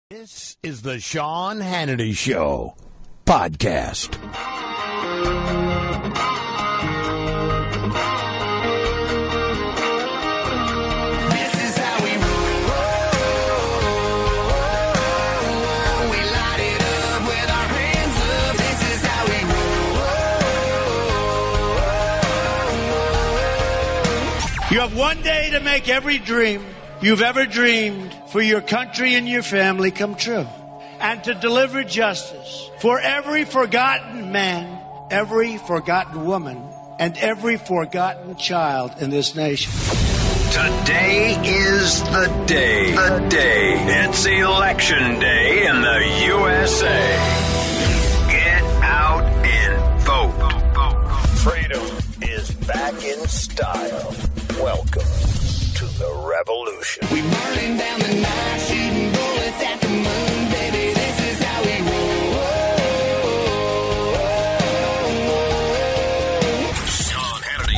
This is the Sean Hannity Show podcast. This is how we roll. We light it up with our hands up. This is how we roll. You have one day to make every dream you've ever dreamed for your country and your family come true, and to deliver justice for every forgotten man, every forgotten woman, and every forgotten child in this nation. Today is the day. The day. It's election day in the USA. Get out and vote. Freedom is back in style. Welcome to the revolution. We burning down the night, shooting bullets at the moon, baby. This is how we roll. Sean Hannity.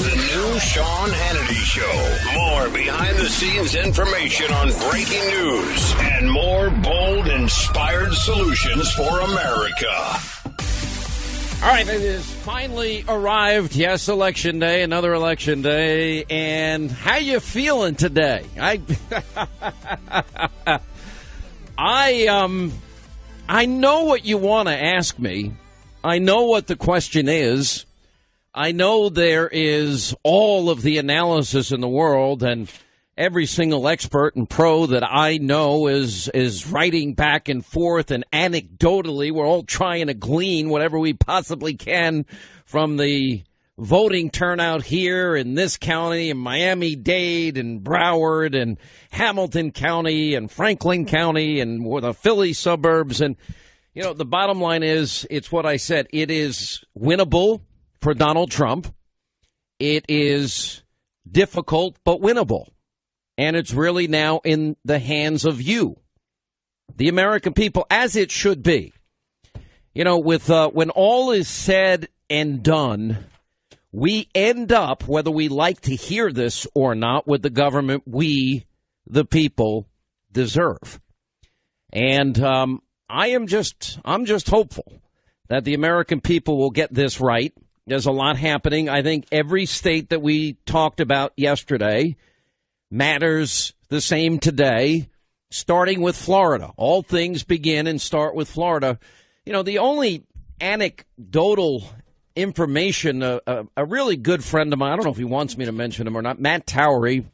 The new Sean Hannity Show. More behind-the-scenes information on breaking news and more bold, inspired solutions for America. All right, it has finally arrived. Yes, election day, another election day. And how you feeling today? I know what you want to ask me. I know what the question is. I know there is all of the analysis in the world, and every single expert and pro that I know is writing back and forth, and anecdotally, we're all trying to glean whatever we possibly can from the voting turnout here in this county, and Miami-Dade, and Broward, and Hamilton County, and Franklin County, and the Philly suburbs. And, you know, the bottom line is, it's what I said. It is winnable for Donald Trump. It is difficult, but winnable. And it's really now in the hands of you, the American people, as it should be. You know, with when all is said and done, we end up, whether we like to hear this or not, with the government we, the people, deserve. And I'm just hopeful that the American people will get this right. There's a lot happening. I think every state that we talked about yesterday matters the same today, starting with Florida. All things begin and start with Florida. You know, the only anecdotal information, a really good friend of mine, I don't know if he wants me to mention him or not, Matt Towery.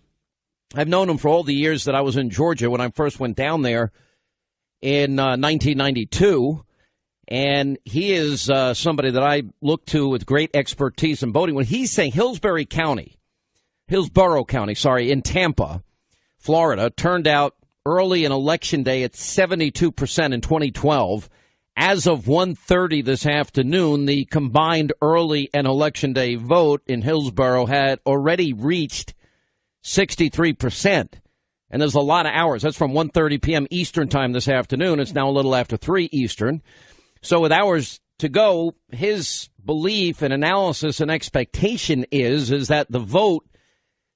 I've known him for all the years that I was in Georgia when I first went down there in 1992. And he is somebody that I look to with great expertise in voting. When he's saying Hillsborough County, in Tampa, Florida, turned out early in Election Day at 72% in 2012. As of 1:30 this afternoon, the combined early and Election Day vote in Hillsborough had already reached 63%. And there's a lot of hours. That's from 1:30 p.m. Eastern time this afternoon. It's now a little after 3 Eastern. So with hours to go, his belief and analysis and expectation is that the vote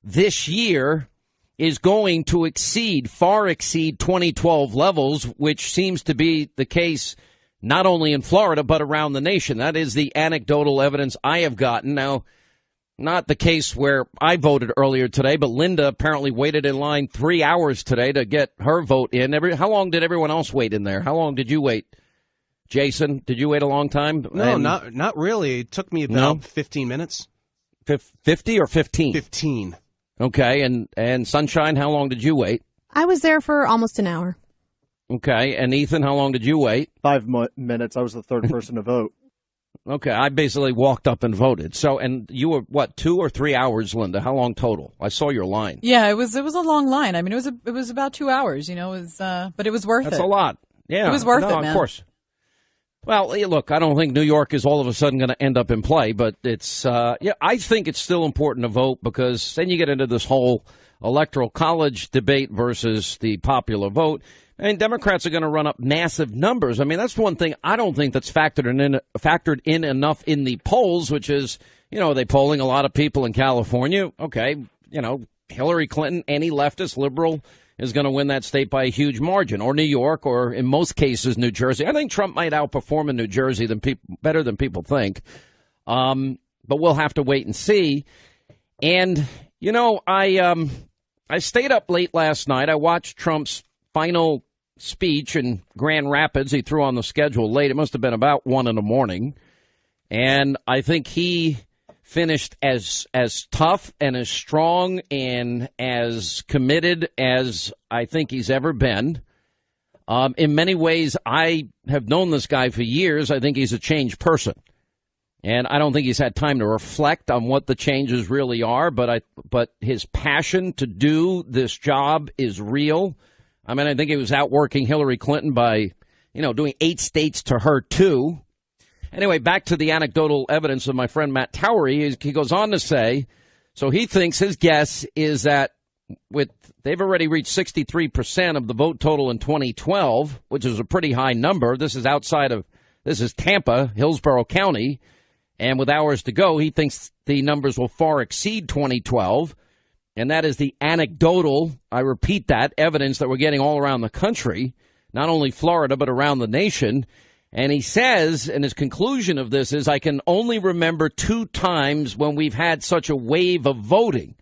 this year is going to far exceed 2012 levels, which seems to be the case not only in Florida, but around the nation. That is the anecdotal evidence I have gotten. Now, not the case where I voted earlier today, but Linda apparently waited in line 3 hours today to get her vote in. How long did everyone else wait in there? How long did you wait? Jason, did you wait a long time? No, not really. It took me about 15 minutes. 50 or 15? 15. Okay, and Sunshine, how long did you wait? I was there for almost an hour. Okay, and Ethan, how long did you wait? 5 minutes. I was the third person to vote. Okay, I basically walked up and voted. So, and you were, 2 or 3 hours, Linda? How long total? I saw your line. Yeah, it was a long line. I mean, it was about 2 hours, you know, but it was worth it. That's a lot. Yeah. It was worth it, man. Of course. Well, look, I don't think New York is all of a sudden going to end up in play, but it's, I think it's still important to vote because then you get into this whole electoral college debate versus the popular vote. I mean, Democrats are going to run up massive numbers. I mean, that's one thing I don't think that's factored in enough in the polls, which is, are they polling a lot of people in California? Okay, Hillary Clinton, any leftist, liberal, is going to win that state by a huge margin, or New York, or in most cases, New Jersey. I think Trump might outperform in New Jersey better than people think. But we'll have to wait and see. And, you know, I stayed up late last night. I watched Trump's final speech in Grand Rapids. He threw on the schedule late. It must have been about 1 in the morning. And I think he finished as tough and as strong and as committed as I think he's ever been. In many ways, I have known this guy for years. I think he's a changed person. And I don't think he's had time to reflect on what the changes really are, but his passion to do this job is real. I mean, I think he was outworking Hillary Clinton by, doing 8 states to her 2. Anyway, back to the anecdotal evidence of my friend Matt Towery. He goes on to say, so he thinks his guess is that they've already reached 63% of the vote total in 2012, which is a pretty high number. This is Tampa, Hillsborough County. And with hours to go, he thinks the numbers will far exceed 2012. And that is the anecdotal, I repeat that, evidence that we're getting all around the country, not only Florida, but around the nation. And he says, and his conclusion of this is, I can only remember 2 times when we've had such a wave of voting.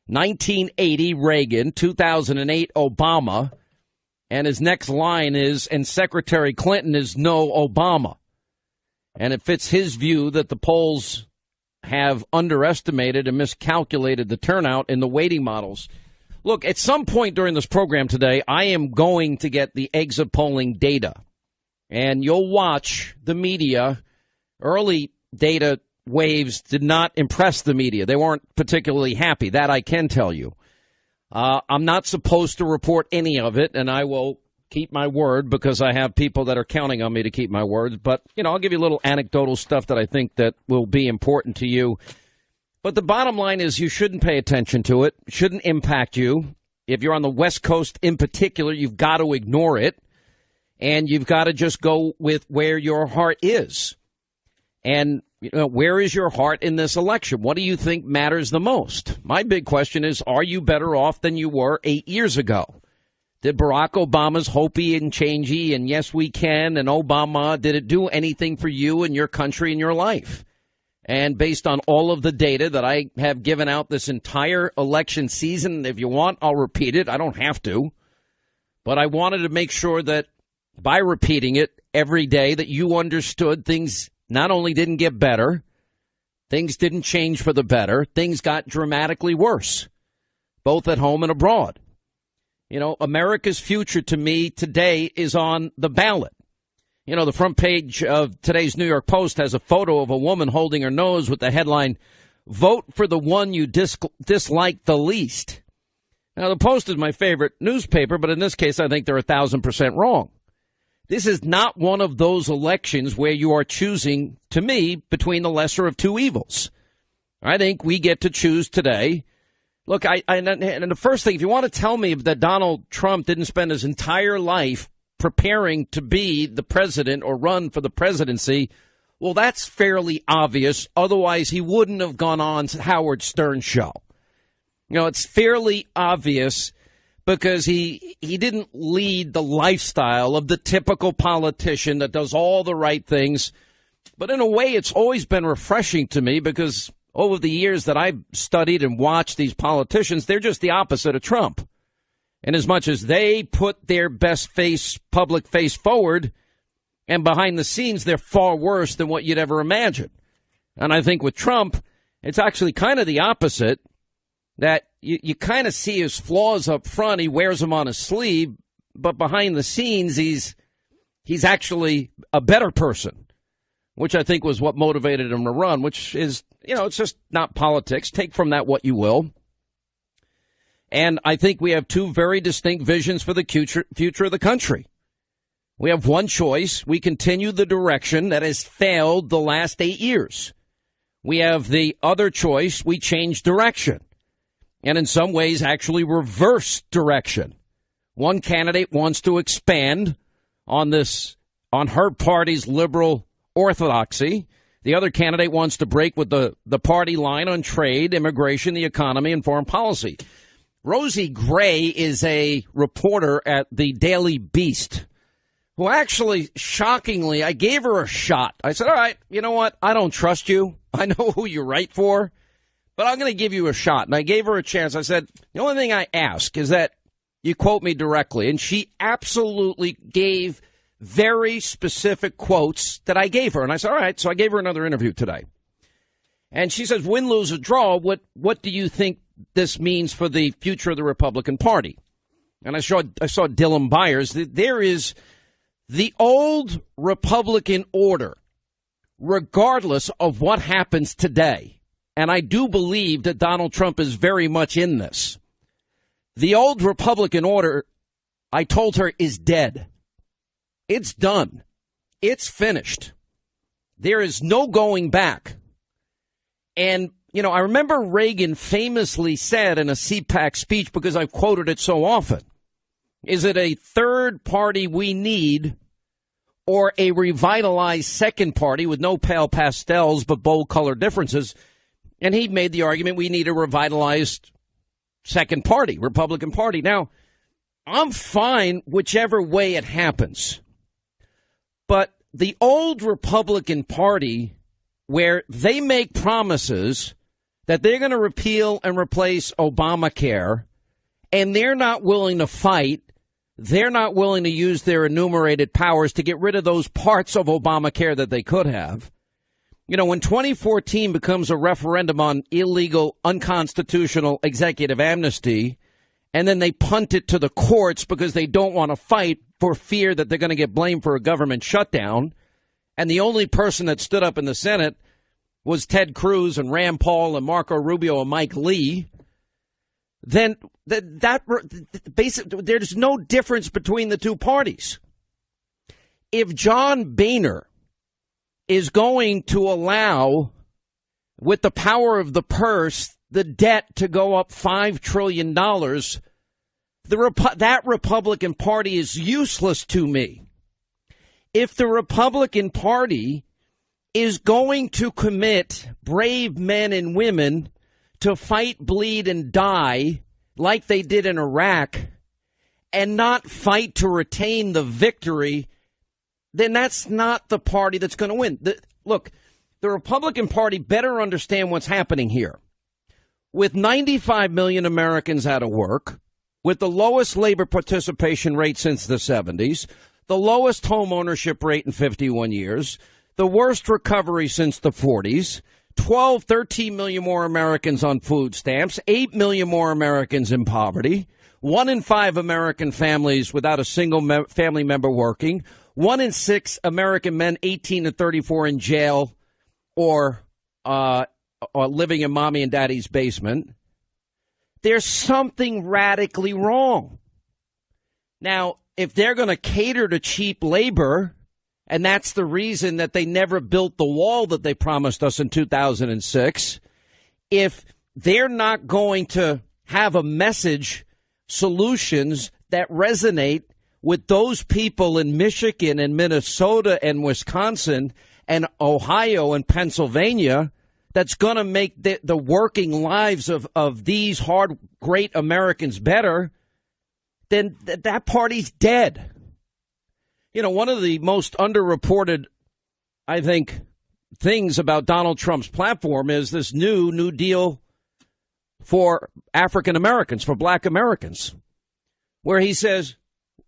1980, Reagan, 2008, Obama. And his next line is, and Secretary Clinton is no Obama. And it fits his view that the polls have underestimated and miscalculated the turnout in the weighting models. Look, at some point during this program today, I am going to get the exit polling data. And you'll watch the media. Early data waves did not impress the media. They weren't particularly happy. That I can tell you. I'm not supposed to report any of it, and I will keep my word because I have people that are counting on me to keep my words. But, I'll give you a little anecdotal stuff that I think that will be important to you. But the bottom line is you shouldn't pay attention to it. It shouldn't impact you. If you're on the West Coast in particular, you've got to ignore it. And you've got to just go with where your heart is. And, where is your heart in this election? What do you think matters the most? My big question is, are you better off than you were 8 years ago? Did Barack Obama's Hopi and changey and yes, we can and Obama, did it do anything for you and your country and your life? And based on all of the data that I have given out this entire election season, if you want, I'll repeat it. I don't have to. But I wanted to make sure that by repeating it every day that you understood things not only didn't get better, things didn't change for the better, things got dramatically worse, both at home and abroad. America's future to me today is on the ballot. The front page of today's New York Post has a photo of a woman holding her nose with the headline, "Vote for the one you dislike the least." Now, the Post is my favorite newspaper, but in this case, I think they're 1,000% wrong. This is not one of those elections where you are choosing, to me, between the lesser of 2 evils. I think we get to choose today. Look, and the first thing, if you want to tell me that Donald Trump didn't spend his entire life preparing to be the president or run for the presidency, well, that's fairly obvious. Otherwise, he wouldn't have gone on to Howard Stern's show. It's fairly obvious because he didn't lead the lifestyle of the typical politician that does all the right things. But in a way, it's always been refreshing to me because over the years that I've studied and watched these politicians, they're just the opposite of Trump. And as much as they put their best public face forward, and behind the scenes, they're far worse than what you'd ever imagine. And I think with Trump, it's actually kind of the opposite, that you kind of see his flaws up front. He wears them on his sleeve, but behind the scenes, he's actually a better person, which I think was what motivated him to run, which is, it's just not politics. Take from that what you will. And I think we have 2 very distinct visions for the future of the country. We have one choice. We continue the direction that has failed the last 8 years. We have the other choice. We change direction. And in some ways, actually reverse direction. One candidate wants to expand on her party's liberal orthodoxy. The other candidate wants to break with the party line on trade, immigration, the economy, and foreign policy. Rosie Gray is a reporter at the Daily Beast who actually, shockingly, I gave her a shot. I said, all right, you know what? I don't trust you. I know who you write for, but I'm going to give you a shot. And I gave her a chance. I said, the only thing I ask is that you quote me directly. And she absolutely gave very specific quotes that I gave her. And I said, all right. So I gave her another interview today. And she says, win, lose, or draw, what do you think this means for the future of the Republican Party? And I saw Dylan Byers. There is the old Republican order, regardless of what happens today. And I do believe that Donald Trump is very much in this. The old Republican order, I told her, is dead. It's done. It's finished. There is no going back. And, you know, I remember Reagan famously said in a CPAC speech, because I've quoted it so often, is it a third party we need or a revitalized second party with no pale pastels but bold color differences? And he made the argument we need a revitalized second party, Republican Party. Now, I'm fine whichever way it happens. But the old Republican Party, where they make promises that they're going to repeal and replace Obamacare, and they're not willing to fight, they're not willing to use their enumerated powers to get rid of those parts of Obamacare that they could have. You know, when 2014 becomes a referendum on illegal, unconstitutional executive amnesty, and then they punt it to the courts because they don't want to fight for fear that they're going to get blamed for a government shutdown, and the only person that stood up in the Senate was Ted Cruz and Rand Paul and Marco Rubio and Mike Lee, then basically there's no difference between the two parties. If John Boehner is going to allow, with the power of the purse, the debt to go up $5 trillion, that Republican Party is useless to me. If the Republican Party is going to commit brave men and women to fight, bleed, and die like they did in Iraq, and not fight to retain the victory, then that's not the party that's going to win. Look, the Republican Party better understand what's happening here. With 95 million Americans out of work, with the lowest labor participation rate since the 70s, the lowest home ownership rate in 51 years, the worst recovery since the 40s, 13 million more Americans on food stamps, 8 million more Americans in poverty, 1 in 5 American families without a single family member working, 1 in 6 American men 18 to 34 in jail or living in mommy and daddy's basement. There's something radically wrong. Now, if they're going to cater to cheap labor, and that's the reason that they never built the wall that they promised us in 2006, if they're not going to have a message, solutions that resonate with those people in Michigan and Minnesota and Wisconsin and Ohio and Pennsylvania, that's going to make the working lives of these hard, great Americans better, then that party's dead. You know, one of the most underreported, I think, things about Donald Trump's platform is this New Deal for African Americans, for black Americans, where he says,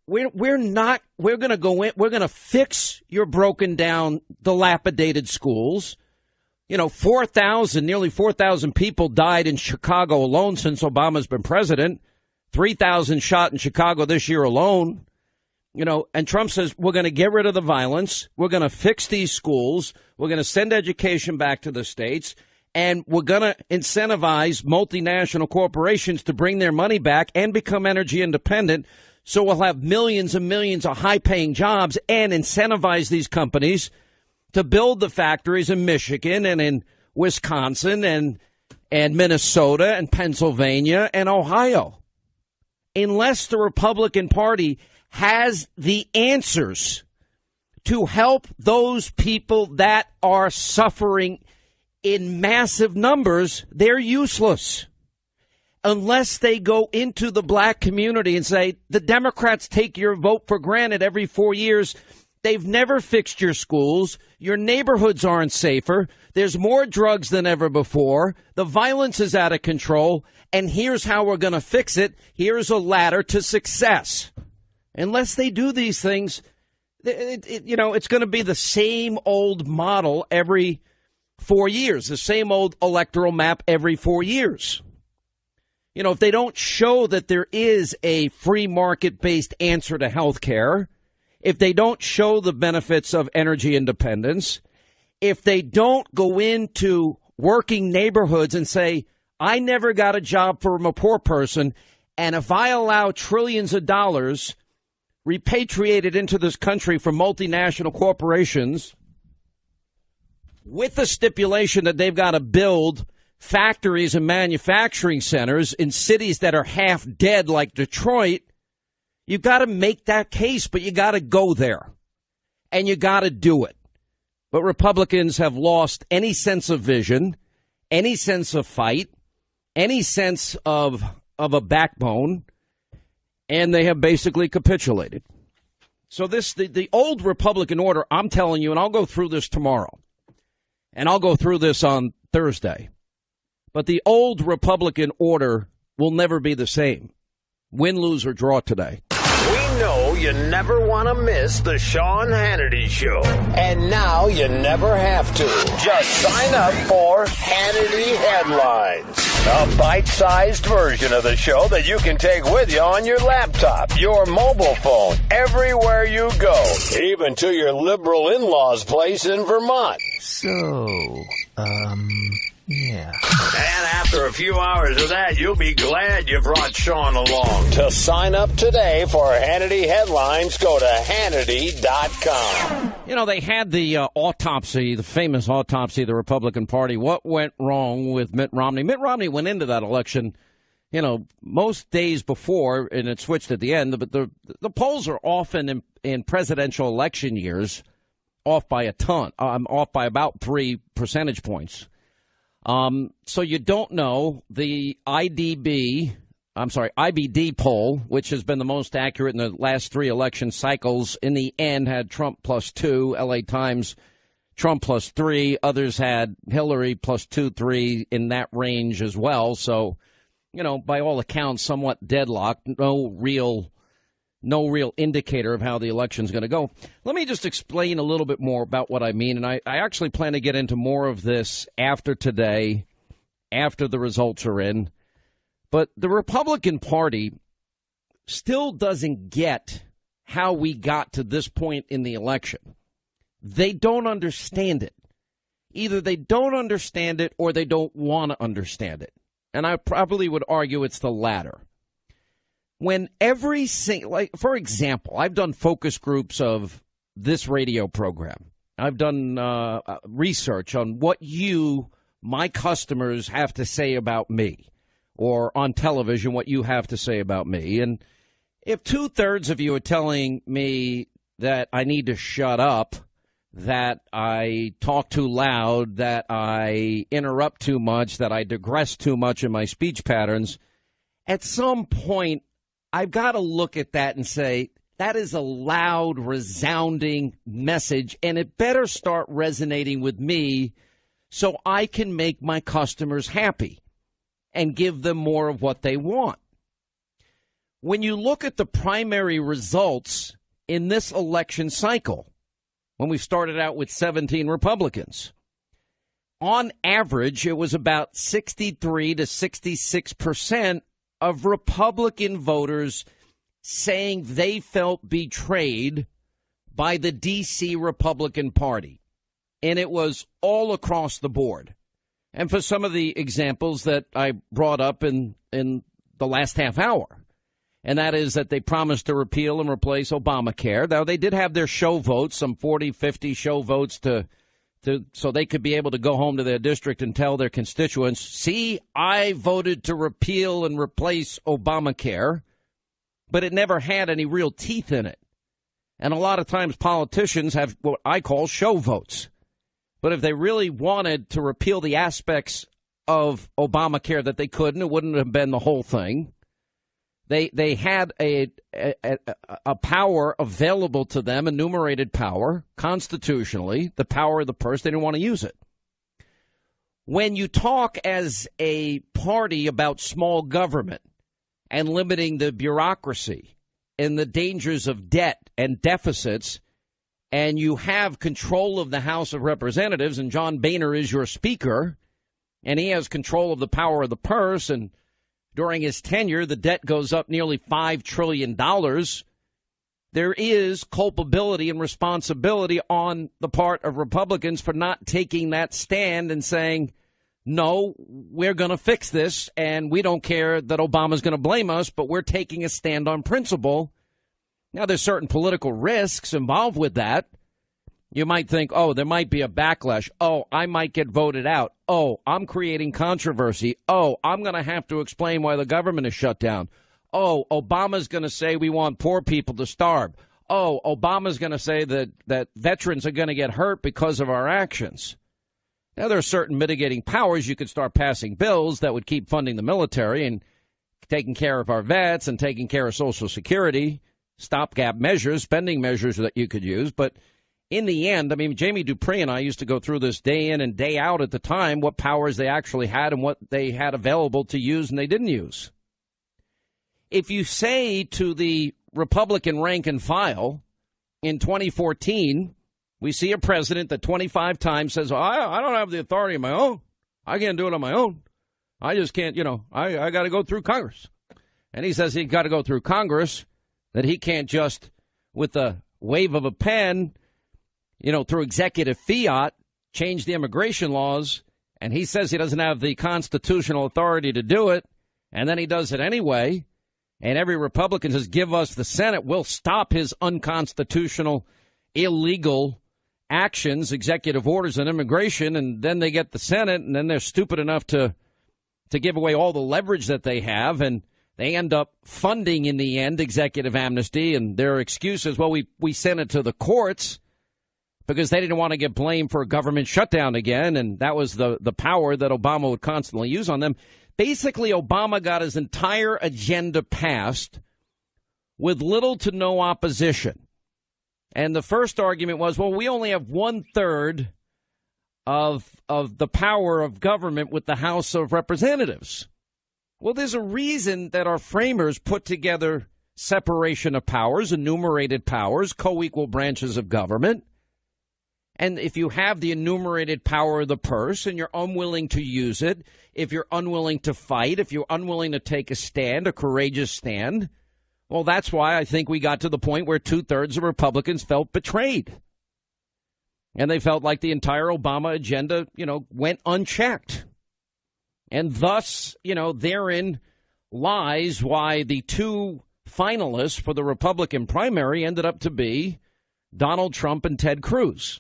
we're going to fix your broken down, dilapidated schools. You know, nearly 4,000 people died in Chicago alone since Obama's been president. 3,000 shot in Chicago this year alone. You know, and Trump says, we're going to get rid of the violence. We're going to fix these schools. We're going to send education back to the states. And we're going to incentivize multinational corporations to bring their money back and become energy independent. So we'll have millions and millions of high-paying jobs and incentivize these companies to build the factories in Michigan and in Wisconsin and Minnesota and Pennsylvania and Ohio. Unless the Republican Party has the answers to help those people that are suffering in massive numbers, they're useless. unless they go into the black community and say, the Democrats take your vote for granted every 4 years. They've never fixed your schools. Your neighborhoods aren't safer. There's more drugs than ever before. The violence is out of control. And here's how we're going to fix it. Here's a ladder to success. Unless they do these things, it's going to be the same old model every 4 years, the same old electoral map every 4 years. If they don't show that there is a free market-based answer to health care, if they don't show the benefits of energy independence, if they don't go into working neighborhoods and say, I never got a job from a poor person, and if I allow trillions of dollars repatriated into this country from multinational corporations with the stipulation that they've got to build factories and manufacturing centers in cities that are half dead like Detroit, you've got to make that case, but you got to go there and you got to do it. But Republicans have lost any sense of vision, any sense of fight, any sense of a backbone, and they have basically capitulated. So the old Republican order, I'm telling you, and I'll go through this tomorrow, and I'll go through this on Thursday, but the old Republican order will never be the same. Win, lose, or draw today. We know you never want to miss the Sean Hannity Show. And now you never have to. Just sign up for Hannity Headlines. A bite-sized version of the show that you can take with you on your laptop, your mobile phone, everywhere you go. Even to your liberal in-laws' place in Vermont. Yeah. And after a few hours of that, you'll be glad you brought Sean along. To sign up today for Hannity Headlines, go to Hannity.com. They had the autopsy, the famous autopsy of the Republican Party. What went wrong with Mitt Romney? Mitt Romney went into that election, most days before, and it switched at the end. But the polls are often in presidential election years off by a ton. Off by about 3 percentage points. So you don't know the IBD poll, which has been the most accurate in the last 3 election cycles. In the end, had Trump +2, LA Times, Trump +3. Others had Hillary +2, 3 in that range as well. So, by all accounts, somewhat deadlocked. No real indicator of how the election's going to go. Let me just explain a little bit more about what I mean. And I actually plan to get into more of this after today, after the results are in. But the Republican Party still doesn't get how we got to this point in the election. They don't understand it. Either they don't understand it or they don't want to understand it. And I probably would argue it's the latter. When for example, I've done focus groups of this radio program. I've done research on what my customers, have to say about me, or on television, what you have to say about me. And if 2/3 of you are telling me that I need to shut up, that I talk too loud, that I interrupt too much, that I digress too much in my speech patterns, at some point, I've got to look at that and say, that is a loud, resounding message, and it better start resonating with me so I can make my customers happy and give them more of what they want. When you look at the primary results in this election cycle, when we started out with 17 Republicans, on average, it was about 63 to 66% of Republican voters saying they felt betrayed by the D.C. Republican Party. And it was all across the board. And for some of the examples that I brought up in the last half hour, and that is that they promised to repeal and replace Obamacare. Now, they did have their show votes, some 40, 50 show votes so they could be able to go home to their district and tell their constituents, see, I voted to repeal and replace Obamacare, but it never had any real teeth in it. And a lot of times politicians have what I call show votes. But if they really wanted to repeal the aspects of Obamacare that they couldn't. It wouldn't have been the whole thing. They had a power available to them, enumerated power, constitutionally, the power of the purse. They didn't want to use it. When you talk as a party about small government and limiting the bureaucracy and the dangers of debt and deficits, and you have control of the House of Representatives, and John Boehner is your speaker, and he has control of the power of the purse, and during his tenure, the debt goes up nearly $5 trillion. There is culpability and responsibility on the part of Republicans for not taking that stand and saying, no, we're going to fix this, and we don't care that Obama's going to blame us, but we're taking a stand on principle. Now, there's certain political risks involved with that. You might think, oh, there might be a backlash. Oh, I might get voted out. Oh, I'm creating controversy. Oh, I'm going to have to explain why the government is shut down. Oh, Obama's going to say we want poor people to starve. Oh, Obama's going to say that veterans are going to get hurt because of our actions. Now, there are certain mitigating powers. You could start passing bills that would keep funding the military and taking care of our vets and taking care of Social Security, stopgap measures, spending measures that you could use. But in the end, I mean, Jamie Dupree and I used to go through this day in and day out at the time, what powers they actually had and what they had available to use and they didn't use. If you say to the Republican rank and file in 2014, we see a president that 25 times says, I don't have the authority on my own. I can't do it on my own. I just can't, I got to go through Congress. And he says he's got to go through Congress, that he can't just, with the wave of a pen, through executive fiat, change the immigration laws, and he says he doesn't have the constitutional authority to do it, and then he does it anyway, and every Republican says, give us the Senate, we'll stop his unconstitutional, illegal actions, executive orders on immigration, and then they get the Senate, and then they're stupid enough to give away all the leverage that they have, and they end up funding, in the end, executive amnesty, and their excuse is, well, we sent it to the courts, because they didn't want to get blamed for a government shutdown again, and that was the power that Obama would constantly use on them. Basically, Obama got his entire agenda passed with little to no opposition. And the first argument was, well, we only have 1/3 of the power of government with the House of Representatives. Well, there's a reason that our framers put together separation of powers, enumerated powers, co-equal branches of government. And if you have the enumerated power of the purse and you're unwilling to use it, if you're unwilling to fight, if you're unwilling to take a stand, a courageous stand, well, that's why I think we got to the point where 2/3 of Republicans felt betrayed. And they felt like the entire Obama agenda, went unchecked. And thus, therein lies why the two finalists for the Republican primary ended up to be Donald Trump and Ted Cruz.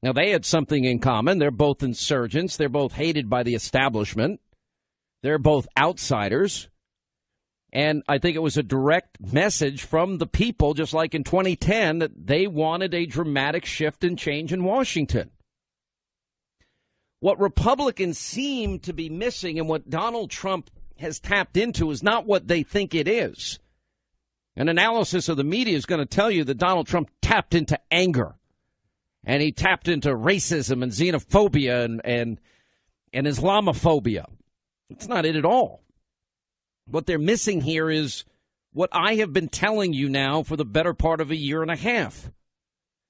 Now, they had something in common. They're both insurgents. They're both hated by the establishment. They're both outsiders. And I think it was a direct message from the people, just like in 2010, that they wanted a dramatic shift and change in Washington. What Republicans seem to be missing and what Donald Trump has tapped into is not what they think it is. An analysis of the media is going to tell you that Donald Trump tapped into anger. And he tapped into racism and xenophobia and Islamophobia. It's not it at all. What they're missing here is what I have been telling you now for the better part of a year and a half.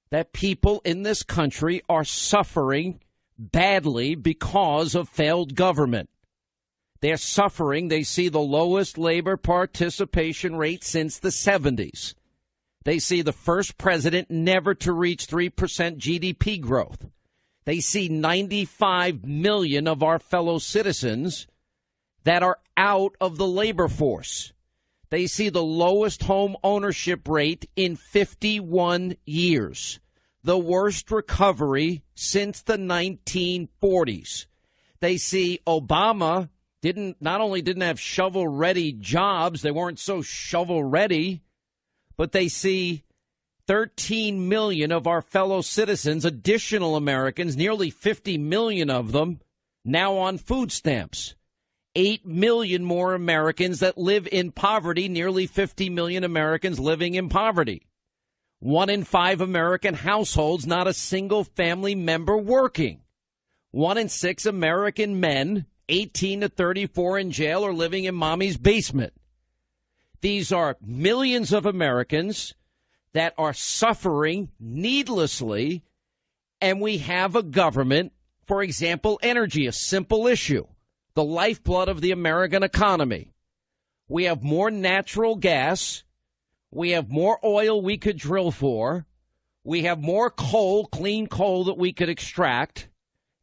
That people in this country are suffering badly because of failed government. They're suffering. They see the lowest labor participation rate since the 70s. They see the first president never to reach 3% GDP growth. They see 95 million of our fellow citizens that are out of the labor force. They see the lowest home ownership rate in 51 years, the worst recovery since the 1940s. They see Obama not only didn't have shovel-ready jobs, they weren't so shovel-ready, but they see 13 million of our fellow citizens, additional Americans, nearly 50 million of them, now on food stamps. 8 million more Americans that live in poverty, nearly 50 million Americans living in poverty. 1 in 5 American households, not a single family member working. 1 in 6 American men, 18 to 34 in jail or living in mommy's basement. These are millions of Americans that are suffering needlessly, and we have a government, for example, energy, a simple issue, the lifeblood of the American economy. We have more natural gas. We have more oil we could drill for. We have more coal, clean coal that we could extract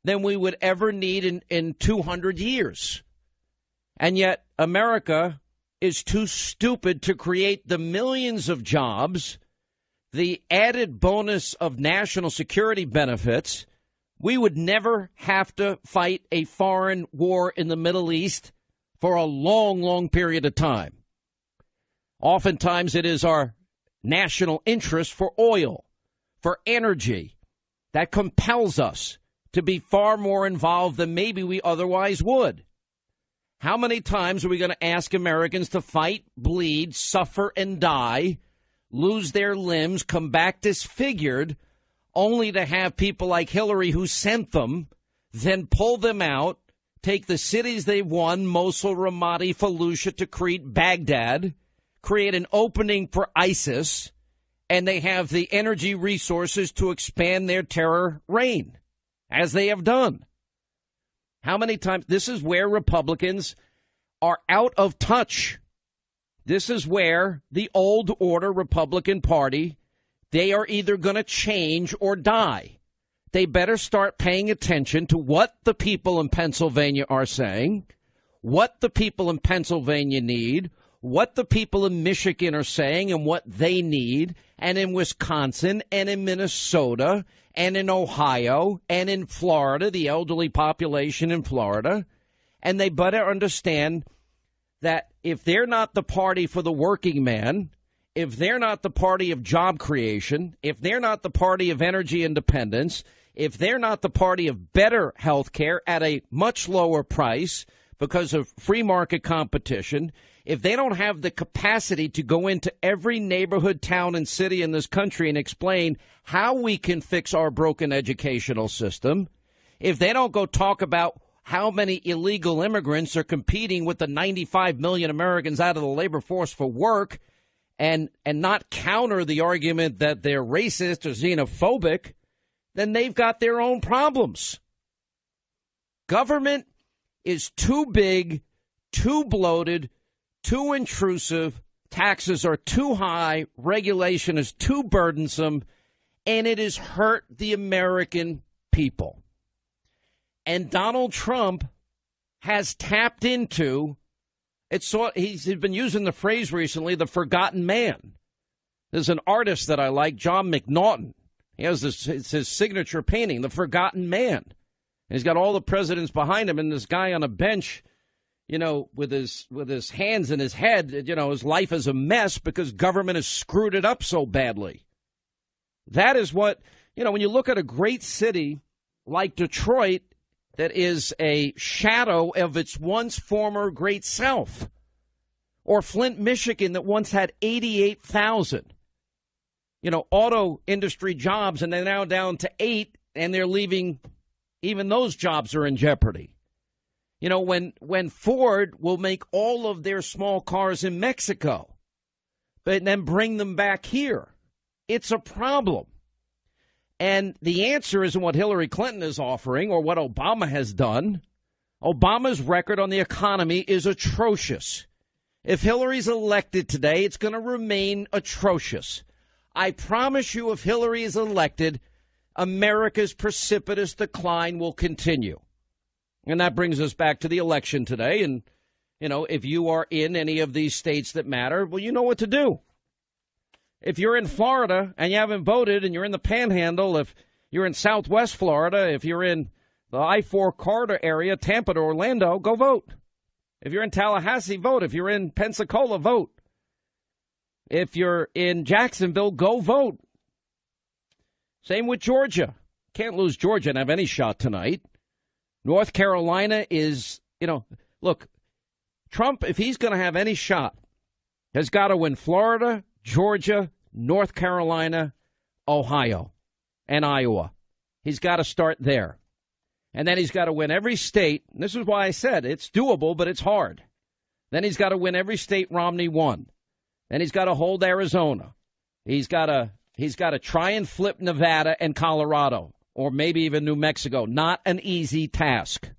than we would ever need in 200 years. And yet America is too stupid to create the millions of jobs, the added bonus of national security benefits. We would never have to fight a foreign war in the Middle East for a long, long period of time. Oftentimes it is our national interest for oil, for energy, that compels us to be far more involved than maybe we otherwise would. How many times are we going to ask Americans to fight, bleed, suffer, and die, lose their limbs, come back disfigured, only to have people like Hillary who sent them, then pull them out, take the cities they've won, Mosul, Ramadi, Fallujah, Tikrit, Baghdad, create an opening for ISIS, and they have the energy resources to expand their terror reign, as they have done. How many times? This is where Republicans are out of touch. This is where the old order Republican Party, they are either going to change or die. They better start paying attention to what the people in Pennsylvania are saying, what the people in Pennsylvania need, what the people in Michigan are saying and what they need, and in Wisconsin and in Minnesota and in Ohio and in Florida, the elderly population in Florida. And they better understand that if they're not the party for the working man, if they're not the party of job creation, if they're not the party of energy independence, if they're not the party of better health care at a much lower price because of free market competition, if they don't have the capacity to go into every neighborhood, town, and city in this country and explain how we can fix our broken educational system, if they don't go talk about how many illegal immigrants are competing with the 95 million Americans out of the labor force for work, and not counter the argument that they're racist or xenophobic, then they've got their own problems. Government is too big, too bloated, too intrusive, taxes are too high, regulation is too burdensome, and it has hurt the American people. And Donald Trump has tapped into, he's been using the phrase recently, the forgotten man. There's an artist that I like, John McNaughton. He has it's his signature painting, The Forgotten Man. And he's got all the presidents behind him and this guy on a bench, you know, with his hands in his head. You know, his life is a mess because government has screwed it up so badly. That is what, you know, when you look at a great city like Detroit that is a shadow of its once former great self, or Flint, Michigan, that once had 88,000, you know, auto industry jobs, and they're now down to 8, and they're leaving. Even those jobs are in jeopardy. You know, when Ford will make all of their small cars in Mexico, but then bring them back here, it's a problem. And the answer isn't what Hillary Clinton is offering or what Obama has done. Obama's record on the economy is atrocious. If Hillary's elected today, it's going to remain atrocious. I promise you, if Hillary is elected, America's precipitous decline will continue. And that brings us back to the election today. And, you know, if you are in any of these states that matter, well, you know what to do. If you're in Florida and you haven't voted and you're in the Panhandle, if you're in Southwest Florida, if you're in the I-4 corridor area, Tampa to Orlando, go vote. If you're in Tallahassee, vote. If you're in Pensacola, vote. If you're in Jacksonville, go vote. Same with Georgia. Can't lose Georgia and have any shot tonight. North Carolina is, look, Trump, if he's going to have any shot, has got to win Florida, Georgia, North Carolina, Ohio, and Iowa. He's got to start there. And then he's got to win every state. And this is why I said it's doable, but it's hard. Then he's got to win every state Romney won. Then he's got to hold Arizona. He's got to try and flip Nevada and Colorado, or maybe even New Mexico. Not an easy task.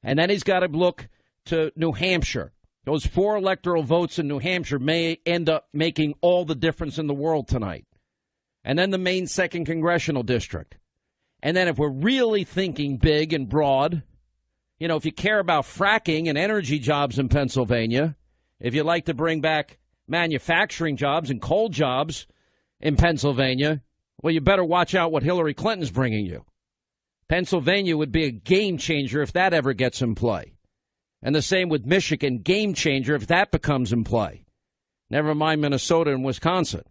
And then he's got to look to New Hampshire. Those 4 electoral votes in New Hampshire may end up making all the difference in the world tonight. And then the Maine 2nd Congressional District. And then if we're really thinking big and broad, if you care about fracking and energy jobs in Pennsylvania, if you'd like to bring back manufacturing jobs and coal jobs in Pennsylvania, well, you better watch out what Hillary Clinton's bringing you. Pennsylvania would be a game changer if that ever gets in play. And the same with Michigan, game changer if that becomes in play. Never mind Minnesota and Wisconsin.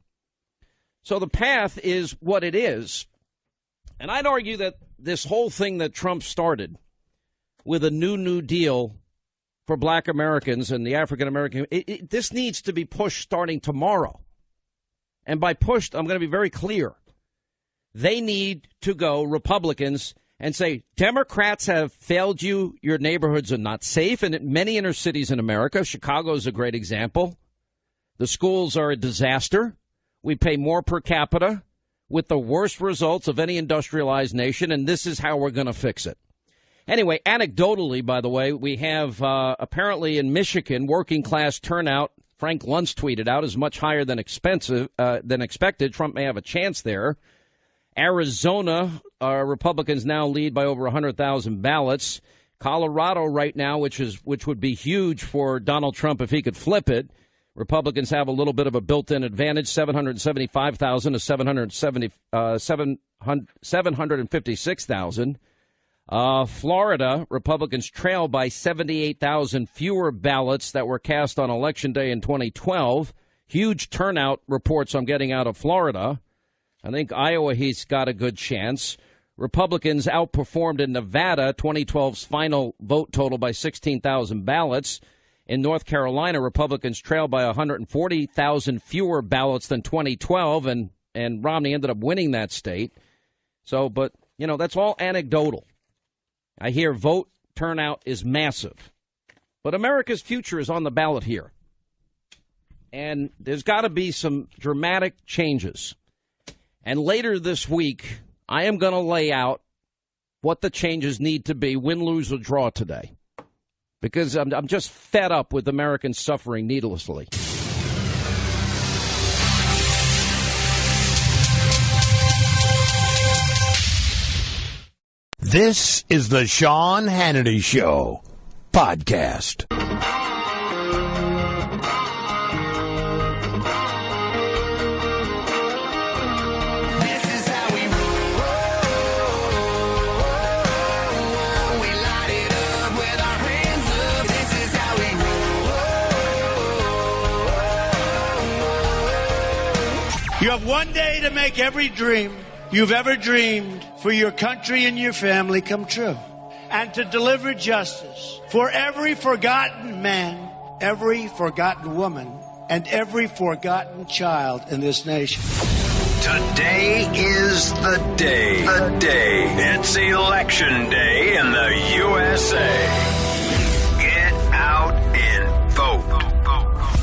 So the path is what it is. And I'd argue that this whole thing that Trump started with a New Deal for black Americans and the African American, this needs to be pushed starting tomorrow. And by pushed, I'm going to be very clear. They need to go, Republicans, and say, Democrats have failed you. Your neighborhoods are not safe. And in many inner cities in America, Chicago is a great example. The schools are a disaster. We pay more per capita with the worst results of any industrialized nation, and this is how we're going to fix it. Anyway, anecdotally, by the way, we have apparently in Michigan, working class turnout, Frank Luntz tweeted out, is much higher than expected. Trump may have a chance there. Arizona, Republicans now lead by over 100,000 ballots. Colorado right now, which would be huge for Donald Trump if he could flip it. Republicans have a little bit of a built-in advantage, 775,000 to 756,000. Florida, Republicans trail by 78,000 fewer ballots that were cast on Election Day in 2012. Huge turnout reports I'm getting out of Florida. I think Iowa, he's got a good chance. Republicans outperformed in Nevada, 2012's final vote total by 16,000 ballots. In North Carolina, Republicans trailed by 140,000 fewer ballots than 2012, and Romney ended up winning that state. So, but, that's all anecdotal. I hear vote turnout is massive. But America's future is on the ballot here. And there's got to be some dramatic changes. And later this week, I am going to lay out what the changes need to be, win, lose, or draw today. Because I'm just fed up with Americans suffering needlessly. This is the Sean Hannity Show podcast. You have one day to make every dream you've ever dreamed for your country and your family come true, and to deliver justice for every forgotten man, every forgotten woman, and every forgotten child in this nation. Today is the day. The day. It's Election Day in the USA. Get out and vote.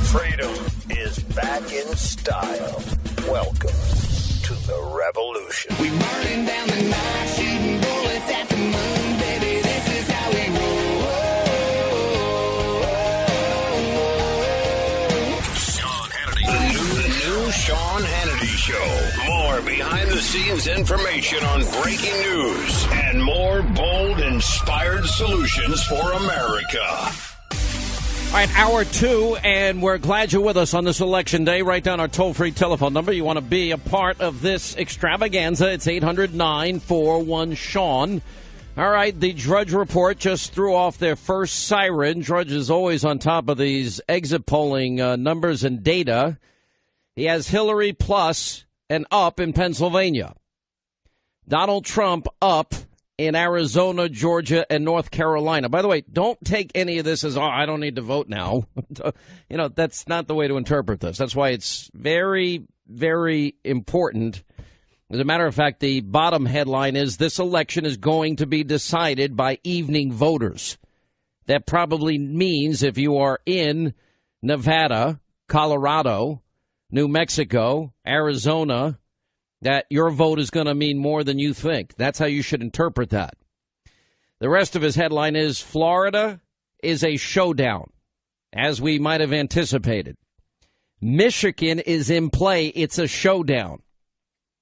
Freedom is back in style. Welcome to the revolution. We burning down the night, shooting bullets at the moon, baby. This is how we roll. Sean Hannity. The new Sean Hannity Show. More behind-the-scenes information on breaking news and more bold, inspired solutions for America. All right, hour 2, and we're glad you're with us on this Election Day. Write down our toll-free telephone number. You want to be a part of this extravaganza. It's 800-941-SEAN. All right, the Drudge Report just threw off their first siren. Drudge is always on top of these exit polling numbers and data. He has Hillary plus and up in Pennsylvania. Donald Trump up in Arizona, Georgia, and North Carolina. By the way, don't take any of this as, I don't need to vote now. That's not the way to interpret this. That's why it's very, very important. As a matter of fact, the bottom headline is this election is going to be decided by evening voters. That probably means if you are in Nevada, Colorado, New Mexico, Arizona, that your vote is going to mean more than you think. That's how you should interpret that. The rest of his headline is Florida is a showdown, as we might have anticipated. Michigan is in play. It's a showdown.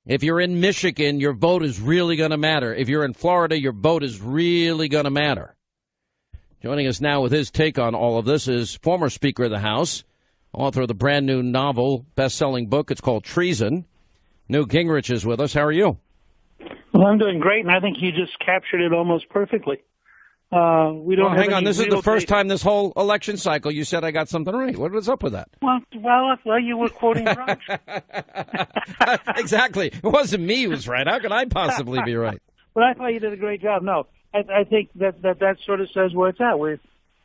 If you're in Michigan, your vote is really going to matter. If you're in Florida, your vote is really going to matter. Joining us now with his take on all of this is former Speaker of the House, author of the brand new novel, best-selling book. It's called Treason. Newt Gingrich is with us. How are you? Well, I'm doing great, and I think you just captured it almost perfectly. We don't. Hang on. This is the first time this whole election cycle you said I got something right. What was up with that? Well, you were quoting Grouch. Exactly. It wasn't me who was right. How could I possibly be right? But I thought you did a great job. No, I think that sort of says where it's at.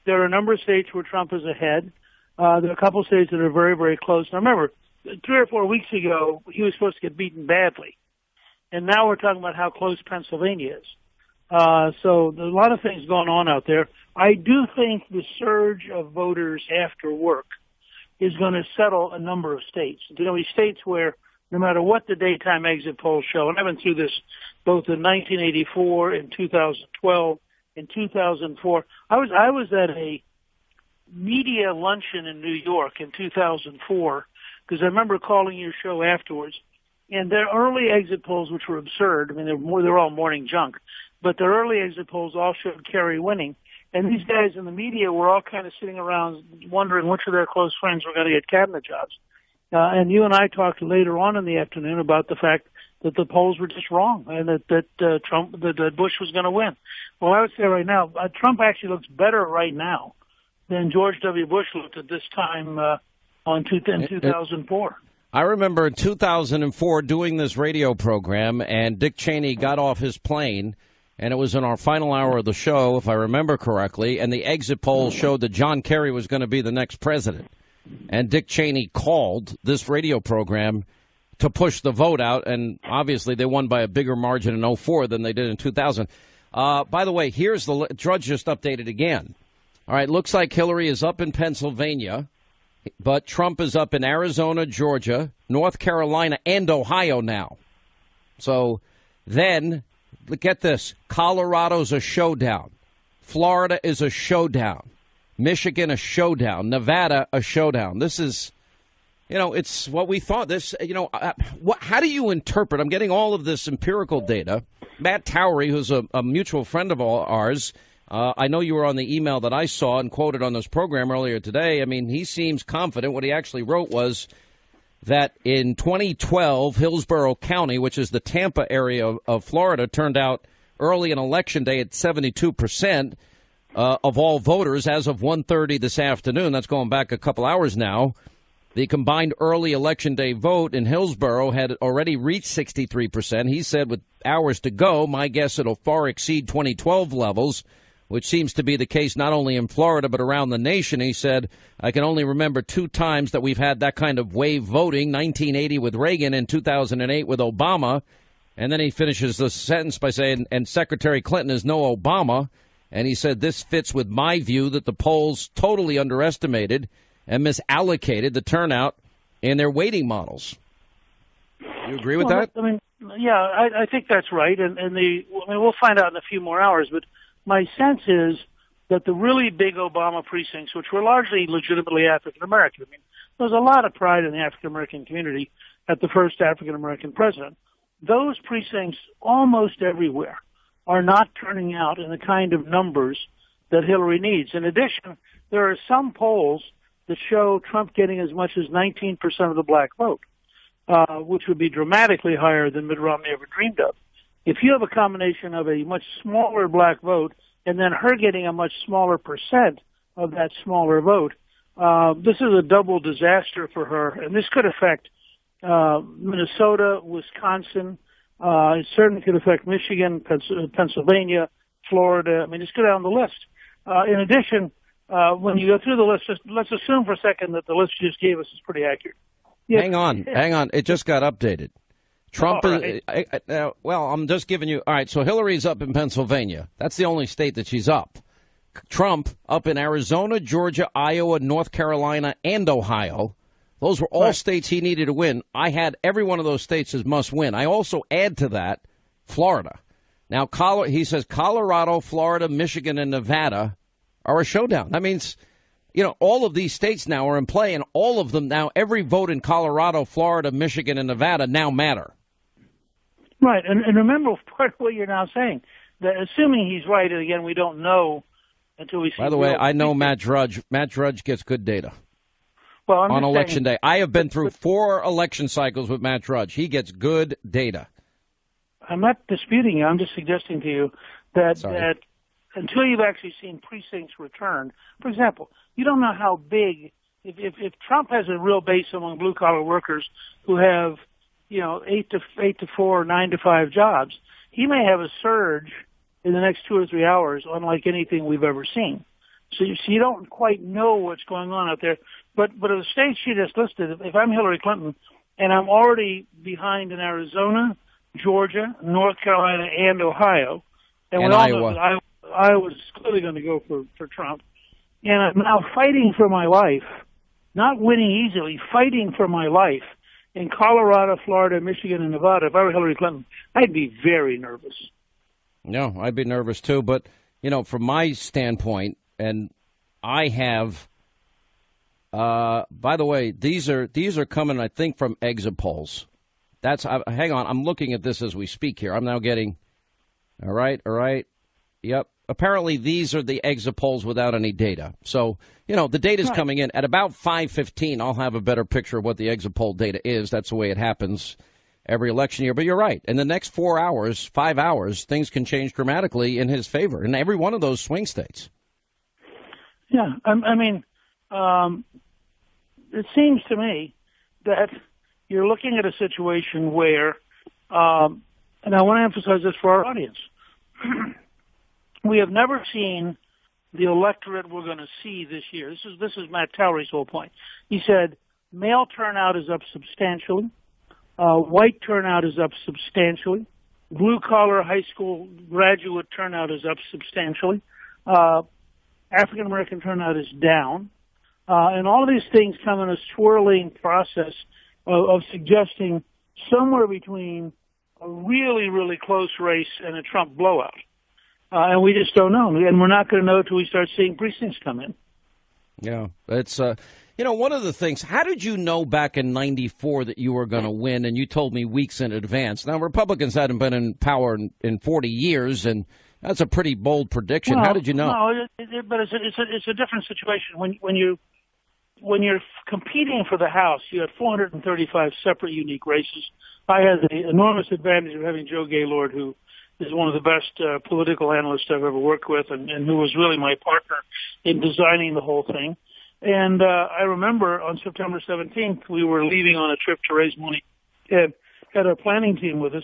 There are a number of states where Trump is ahead. There are a couple of states that are very, very close. Now, remember, 3 or 4 weeks ago, he was supposed to get beaten badly. And now we're talking about how close Pennsylvania is. So there's a lot of things going on out there. I do think the surge of voters after work is going to settle a number of states. There's going to be states where no matter what the daytime exit polls show, and I've been through this both in 1984, in 2012, in 2004. I was at a media luncheon in New York in 2004 because I remember calling your show afterwards, and their early exit polls, which were absurd, I mean, they're all morning junk, but their early exit polls all showed Kerry winning. And these guys in the media were all kind of sitting around wondering which of their close friends were going to get cabinet jobs. And you and I talked later on in the afternoon about the fact that the polls were just wrong and that Bush was going to win. Well, I would say right now, Trump actually looks better right now than George W. Bush looked at this time in 2004. I remember in 2004 doing this radio program, and Dick Cheney got off his plane, and it was in our final hour of the show, if I remember correctly, and the exit poll showed that John Kerry was going to be the next president. And Dick Cheney called this radio program to push the vote out, and obviously they won by a bigger margin in 2004 than they did in 2000. By the way, here's the Drudge just updated again. All right, looks like Hillary is up in Pennsylvania, but Trump is up in Arizona, Georgia, North Carolina, and Ohio now. So then, get this, Colorado's a showdown. Florida is a showdown. Michigan, a showdown. Nevada, a showdown. This is, it's what we thought. This, how do you interpret? I'm getting all of this empirical data. Matt Towery, who's a mutual friend of ours, I know you were on the email that I saw and quoted on this program earlier today. I mean, he seems confident. What he actually wrote was that in 2012, Hillsborough County, which is the Tampa area of Florida, turned out early in Election Day at 72% of all voters as of 1:30 this afternoon. That's going back a couple hours now. The combined early Election Day vote in Hillsborough had already reached 63%. He said with hours to go, my guess it'll far exceed 2012 levels, which seems to be the case not only in Florida but around the nation. He said, I can only remember 2 times that we've had that kind of wave voting, 1980 with Reagan and 2008 with Obama. And then he finishes the sentence by saying, and Secretary Clinton is no Obama. And he said, this fits with my view that the polls totally underestimated and misallocated the turnout in their weighting models. You agree with that? I mean, yeah, I think that's right. And we'll find out in a few more hours, but my sense is that the really big Obama precincts, which were largely legitimately African-American, I mean, there's a lot of pride in the African-American community at the first African-American president. Those precincts almost everywhere are not turning out in the kind of numbers that Hillary needs. In addition, there are some polls that show Trump getting as much as 19% of the black vote, which would be dramatically higher than Mitt Romney ever dreamed of. If you have a combination of a much smaller black vote and then her getting a much smaller percent of that smaller vote, this is a double disaster for her. And this could affect Minnesota, Wisconsin, It certainly could affect Michigan, Pennsylvania, Florida. I mean, just go down the list. In addition, when you go through the list, let's assume for a second that the list you just gave us is pretty accurate. Yes. Hang on. It just got updated. Trump right. well, I'm just giving you. All right, so Hillary's up in Pennsylvania. That's the only state that she's up. Trump up in Arizona, Georgia, Iowa, North Carolina, and Ohio. Those were all states he needed to win. I had every one of those states as must win. I also add to that Florida. Now, he says Colorado, Florida, Michigan, and Nevada are a showdown. That means, all of these states now are in play, and all of them now, every vote in Colorado, Florida, Michigan, and Nevada now matter. Right, and remember part of what you're now saying, that assuming he's right, and again, we don't know until we see. By the way, I know Matt Drudge. Matt Drudge gets good data. Well, on election day. I have been through 4 election cycles with Matt Drudge. He gets good data. I'm not disputing you. I'm just suggesting to you that until you've actually seen precincts returned, for example, you don't know how big, if Trump has a real base among blue-collar workers who have, 8 to 4, 9 to 5 jobs, he may have a surge in the next 2 or 3 hours unlike anything we've ever seen. So you don't quite know what's going on out there. But of the states she just listed, if I'm Hillary Clinton and I'm already behind in Arizona, Georgia, North Carolina, and Ohio, and we all Iowa. know that I was clearly going to go for Trump, and I'm now fighting for my life, not winning easily, fighting for my life in Colorado, Florida, Michigan, and Nevada. If I were Hillary Clinton, I'd be very nervous. No, I'd be nervous too. But, from my standpoint, and I have, by the way, these are coming, I think, from exit polls. Hang on, I'm looking at this as we speak here. I'm now getting, all right. Yep. Apparently, these are the exit polls without any data. So, the data's coming in. At about 5:15, I'll have a better picture of what the exit poll data is. That's the way it happens every election year. But you're right. In the next 5 hours, things can change dramatically in his favor in every one of those swing states. Yeah, I mean, it seems to me that you're looking at a situation where, and I want to emphasize this for our audience, we have never seen the electorate we're going to see this year. This is Matt Towery's whole point. He said male turnout is up substantially, white turnout is up substantially, blue-collar high school graduate turnout is up substantially, African-American turnout is down, and all of these things come in a swirling process of suggesting somewhere between a really, really close race and a Trump blowout. And we just don't know. And we're not going to know until we start seeing precincts come in. Yeah, it's, one of the things, how did you know back in 94 that you were going to win? And you told me weeks in advance. Now, Republicans hadn't been in power in 40 years, and that's a pretty bold prediction. Well, how did you know? No, but it's a different situation. When you're competing for the House, you had 435 separate, unique races. I had the enormous advantage of having Joe Gaylord, who is one of the best political analysts I've ever worked with, and who was really my partner in designing the whole thing. And I remember on September 17th, we were leaving on a trip to raise money, and had our planning team with us,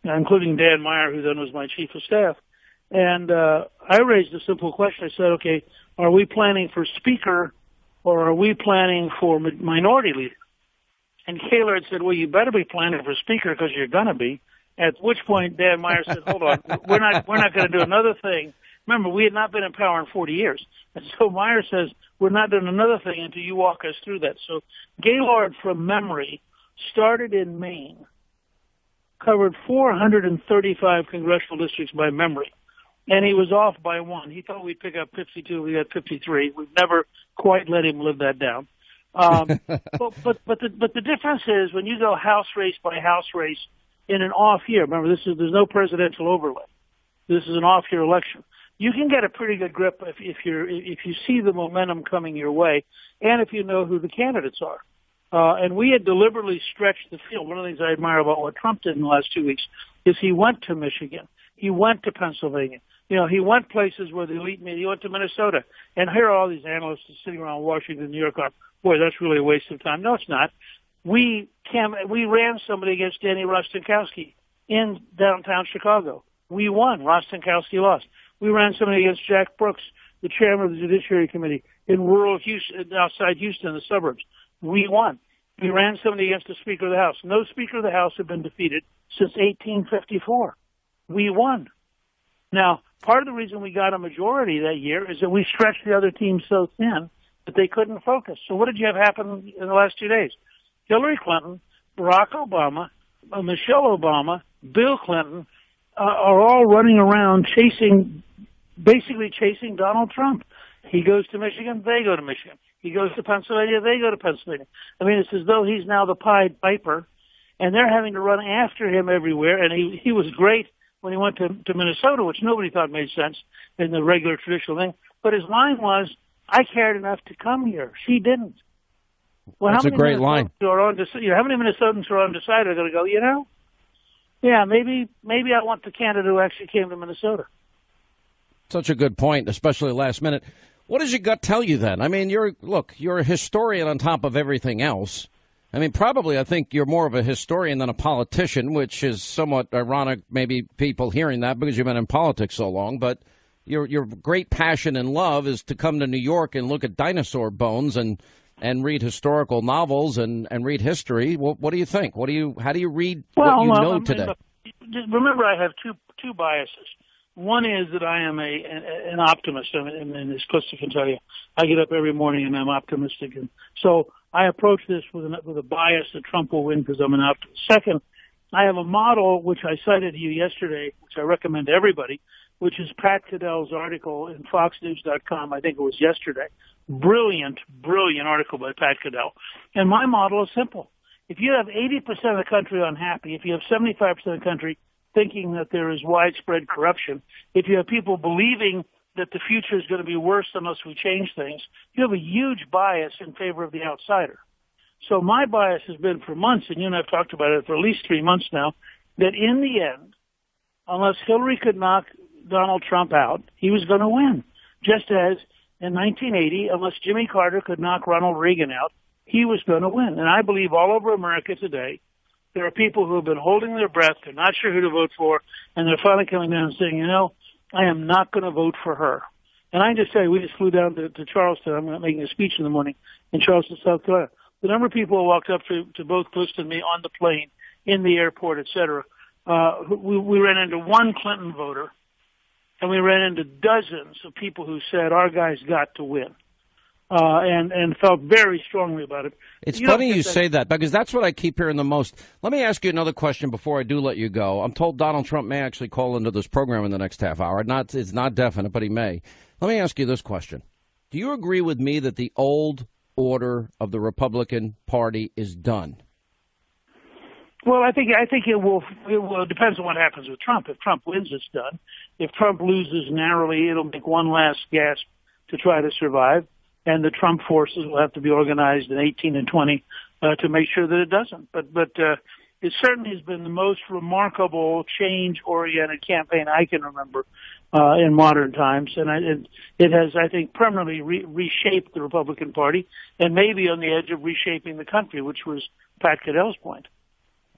including Dan Meyer, who then was my chief of staff. And I raised a simple question. I said, okay, are we planning for speaker or are we planning for minority leader? And Gaylord said, well, you better be planning for speaker because you're going to be. At which point Dan Meyer said, hold on, we're not going to do another thing. Remember, we had not been in power in 40 years. And so Meyer says, we're not doing another thing until you walk us through that. So Gaylord, from memory, started in Maine, covered 435 congressional districts by memory. And he was off by one. He thought we'd pick up 52. We got 53. We've never quite let him live that down. But the difference is when you go house race by house race in an off year. Remember, there's no presidential overlay. This is an off year election. You can get a pretty good grip if you see the momentum coming your way, and if you know who the candidates are. And we had deliberately stretched the field. One of the things I admire about what Trump did in the last 2 weeks is he went to Michigan, he went to Pennsylvania. He went places where the elite media. He went to Minnesota, and here are all these analysts sitting around Washington, New York. Boy, that's really a waste of time. No, it's not. We ran somebody against Danny Rostenkowski in downtown Chicago. We won. Ross Stankowski lost. We ran somebody against Jack Brooks, the chairman of the Judiciary Committee, in rural Houston, outside Houston, the suburbs. We won. We ran somebody against the Speaker of the House. No Speaker of the House had been defeated since 1854. We won. Now, part of the reason we got a majority that year is that we stretched the other team so thin that they couldn't focus. So what did you have happen in the last 2 days? Hillary Clinton, Barack Obama, Michelle Obama, Bill Clinton are all running around basically chasing Donald Trump. He goes to Michigan, they go to Michigan. He goes to Pennsylvania, they go to Pennsylvania. I mean, it's as though he's now the Pied Piper, and they're having to run after him everywhere. And he was great when he went to Minnesota, which nobody thought made sense in the regular traditional thing. But his line was, I cared enough to come here. She didn't. Well, that's a great line. How many Minnesotans who are undecided are going to go, yeah, maybe I want the candidate who actually came to Minnesota. Such a good point, especially last minute. What does your gut tell you then? I mean, you're a historian on top of everything else. I mean, probably I think you're more of a historian than a politician, which is somewhat ironic, maybe people hearing that because you've been in politics so long. But your great passion and love is to come to New York and look at dinosaur bones and read historical novels and read history. What do you think? How do you read what you know today? Remember, I have two biases. One is that I am an optimist, and as Clifton can tell you, I get up every morning and I'm optimistic, and so I approach this with a bias that Trump will win because I'm an optimist. Second, I have a model which I cited to you yesterday, which I recommend to everybody, which is Pat Caddell's article in FoxNews.com. I think it was yesterday. Brilliant article by Pat Caddell. And my model is simple. If you have 80% of the country unhappy, if you have 75% of the country thinking that there is widespread corruption, if you have people believing that the future is going to be worse unless we change things, you have a huge bias in favor of the outsider. So my bias has been for months, and you and I have talked about it for at least 3 months now, that in the end, unless Hillary could knock Donald Trump out, he was going to win. Just as in 1980, unless Jimmy Carter could knock Ronald Reagan out, he was going to win. And I believe all over America today, there are people who have been holding their breath, they're not sure who to vote for, and they're finally coming down and saying, I am not going to vote for her. And I can just tell you, we just flew down to Charleston. I'm making a speech in the morning in Charleston, South Carolina. The number of people who walked up to both Clifton and me on the plane, in the airport, et cetera, we ran into one Clinton voter, and we ran into dozens of people who said, our guy's got to win. And felt very strongly about it. It's funny you say that because that's what I keep hearing the most. Let me ask you another question before I do let you go. I'm told Donald Trump may actually call into this program in the next half hour. It's not definite, but he may. Let me ask you this question. Do you agree with me that the old order of the Republican Party is done? Well, I think it will. It depends on what happens with Trump. If Trump wins, it's done. If Trump loses narrowly, it'll make one last gasp to try to survive. And the Trump forces will have to be organized in 18 and 20 to make sure that it doesn't. But it certainly has been the most remarkable change-oriented campaign I can remember in modern times. And it has, I think, permanently reshaped the Republican Party and maybe on the edge of reshaping the country, which was Pat Caddell's point.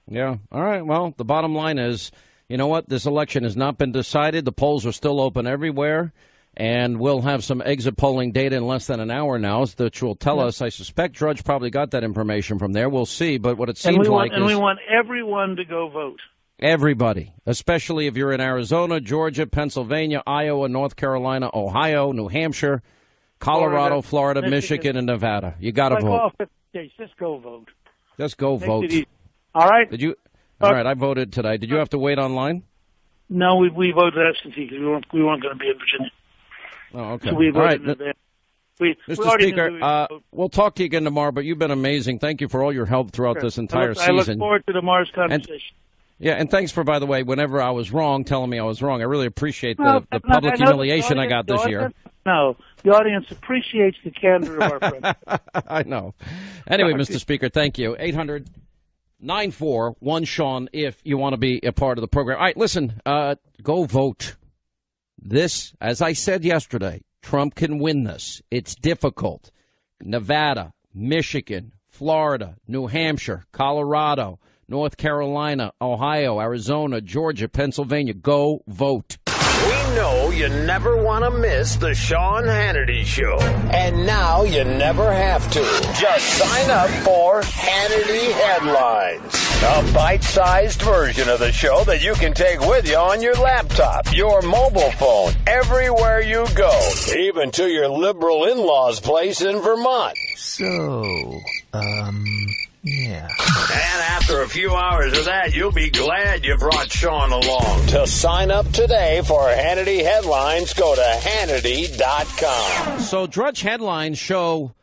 Yeah. All right. Well, the bottom line is, you know what? This election has not been decided. The polls are still open everywhere. And we'll have some exit polling data in less than an hour now, which will tell us. I suspect Drudge probably got that information from there. We'll see. But what it seems like is... And we want everyone to go vote. Everybody, especially if you're in Arizona, Georgia, Pennsylvania, Iowa, North Carolina, Ohio, New Hampshire, Colorado, Florida, Michigan, and Nevada. You got to vote. All 50 states. Just go vote. Just go vote. All right? All right, I voted today. Did you have to wait online? No, we voted absentee because we weren't going to be in Virginia. Oh, okay. So we all right. Mr. Speaker, we'll talk to you again tomorrow, but you've been amazing. Thank you for all your help throughout this entire season. I look forward to tomorrow's conversation. And thanks for, by the way, whenever I was wrong, telling me I was wrong. I really appreciate the public humiliation I got this year. No, the audience appreciates the candor of our friends. I know. Anyway, Mr. Speaker, thank you. 800-941-SEAN if you want to be a part of the program. All right, listen, go vote. This, as I said yesterday, Trump can win this. It's difficult. Nevada, Michigan, Florida, New Hampshire, Colorado, North Carolina, Ohio, Arizona, Georgia, Pennsylvania. Go vote. We know you never want to miss the Sean Hannity Show. And now you never have to. Just sign up for Hannity Headlines. A bite-sized version of the show that you can take with you on your laptop, your mobile phone, everywhere you go. Even to your liberal in-laws' place in Vermont. Yeah. And after a few hours of that, you'll be glad you brought Sean along. To sign up today for Hannity Headlines, go to Hannity.com. So Drudge headlines show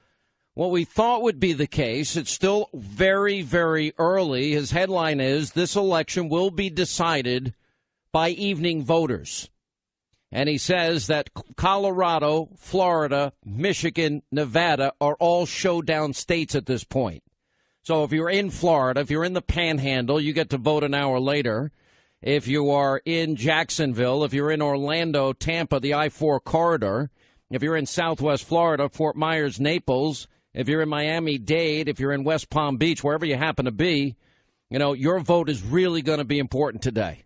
what we thought would be the case. It's still very, very early. His headline is, this election will be decided by evening voters. And he says that Colorado, Florida, Michigan, Nevada are all showdown states at this point. So if you're in Florida, if you're in the Panhandle, you get to vote an hour later. If you are in Jacksonville, if you're in Orlando, Tampa, the I-4 corridor, if you're in Southwest Florida, Fort Myers, Naples, if you're in Miami-Dade, if you're in West Palm Beach, wherever you happen to be, your vote is really going to be important today.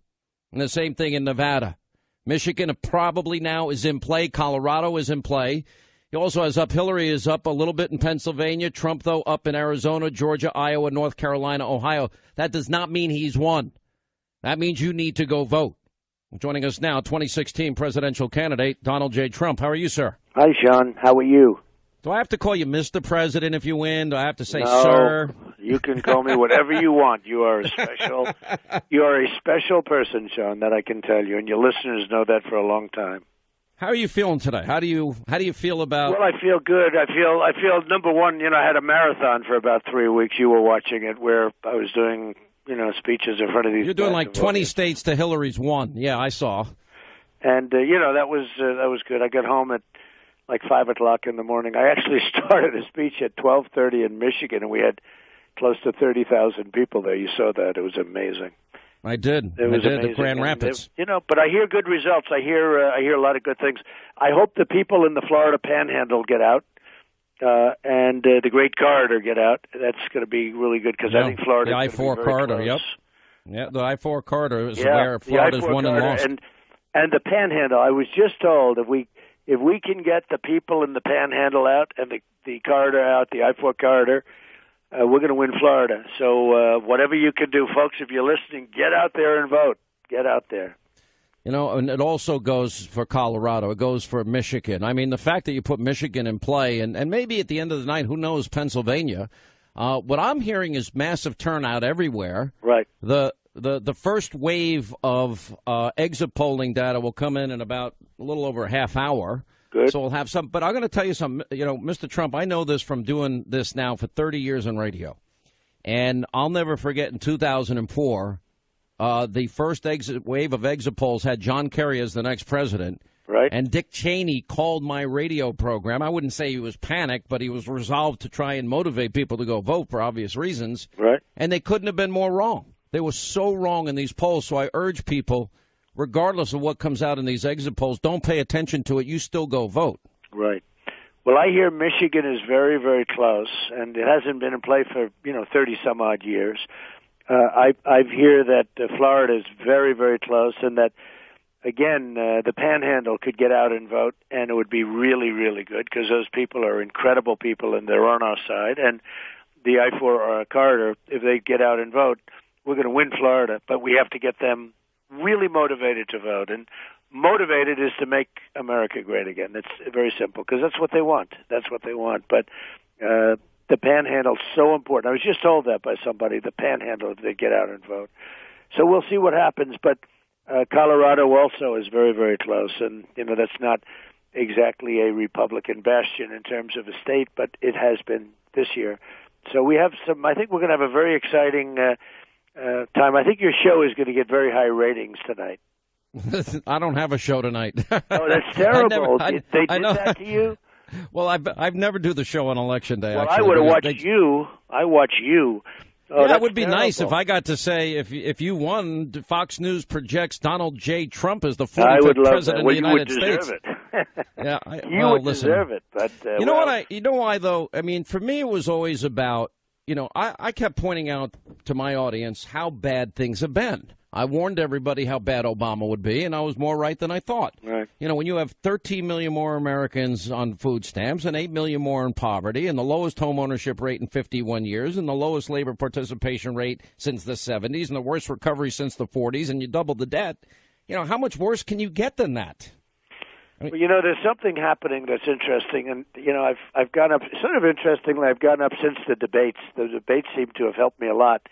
And the same thing in Nevada. Michigan probably now is in play. Colorado is in play. He also has Hillary is up a little bit in Pennsylvania. Trump, though, up in Arizona, Georgia, Iowa, North Carolina, Ohio. That does not mean he's won. That means you need to go vote. Joining us now, 2016 presidential candidate Donald J. Trump. How are you, sir? Hi, Sean. How are you? Do I have to call you Mr. President if you win? Do I have to say no, sir? You can call me whatever you want. You are a special person, Sean, that I can tell you, and your listeners know that for a long time. How are you feeling today? How do you feel about? Well, I feel good. I feel number one. I had a marathon for about 3 weeks. You were watching it, where I was doing speeches in front of these. You're doing like 20 states to Hillary's 1. Yeah, I saw. And that was good. I got home at like 5 o'clock in the morning. I actually started a speech at 12:30 in Michigan, and we had close to 30,000 people there. You saw that? It was amazing. I did. It was amazing. The Grand Rapids. But I hear good results. I hear a lot of good things. I hope the people in the Florida Panhandle get out, and the Great Corridor get out. That's going to be really good because I think Florida. The I-4 corridor. Close. Yep. Yeah, the I-4 corridor is where Florida's won and lost. And the Panhandle. I was just told if we can get the people in the Panhandle out and the corridor out, the I-4 corridor. We're going to win Florida. So whatever you can do, folks, if you're listening, get out there and vote. Get out there. And it also goes for Colorado. It goes for Michigan. I mean, the fact that you put Michigan in play, and maybe at the end of the night, who knows, Pennsylvania. What I'm hearing is massive turnout everywhere. Right. The first wave of exit polling data will come in about a little over a half hour. Good. So we'll have some. But I'm going to tell you something. Mr. Trump, I know this from doing this now for 30 years on radio. And I'll never forget in 2004, the first wave of exit polls had John Kerry as the next president. Right. And Dick Cheney called my radio program. I wouldn't say he was panicked, but he was resolved to try and motivate people to go vote for obvious reasons. Right. And they couldn't have been more wrong. They were so wrong in these polls. So I urge people, regardless of what comes out in these exit polls, don't pay attention to it. You still go vote. Right. Well, I hear Michigan is very, very close, and it hasn't been in play for 30-some-odd years. I hear that Florida is very, very close, and that, again, the Panhandle could get out and vote, and it would be really, really good because those people are incredible people, and they're on our side. And the I-4 corridor, if they get out and vote, we're going to win Florida, but we have to get them really motivated to vote. And motivated is to make America great again. That's very simple because that's what they want. That's what they want. But the Panhandle is so important. I was just told that by somebody, the Panhandle, if they get out and vote. So we'll see what happens. But Colorado also is very, very close. And, that's not exactly a Republican bastion in terms of a state, but it has been this year. So we have I think we're going to have a very exciting time. I think your show is going to get very high ratings tonight. I don't have a show tonight. Oh, that's terrible. They did that to you? Well, I've never do the show on Election Day. Well, actually. I would have watched you. I watch you. Oh, yeah, it would be nice if I got to say, if you won, Fox News projects Donald J. Trump as the 45th president of the United States. You would deserve it. But you know what? You know why though? I mean, for me, it was always about I kept pointing out to my audience how bad things have been. I warned everybody how bad Obama would be, and I was more right than I thought. Right. When you have 13 million more Americans on food stamps and 8 million more in poverty and the lowest home ownership rate in 51 years and the lowest labor participation rate since the 70s and the worst recovery since the 40s, and you double the debt, how much worse can you get than that? Well, there's something happening that's interesting, and I've gone up. Sort of interestingly, I've gone up since the debates. The debates seem to have helped me a lot,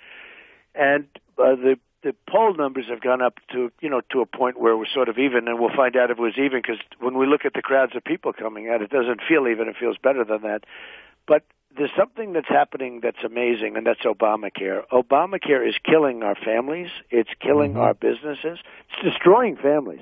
and the poll numbers have gone up to a point where we're sort of even, and we'll find out if it was even, because when we look at the crowds of people coming out, it doesn't feel even. It feels better than that. But there's something that's happening that's amazing, and that's Obamacare. Obamacare is killing our families. It's killing our businesses. It's destroying families.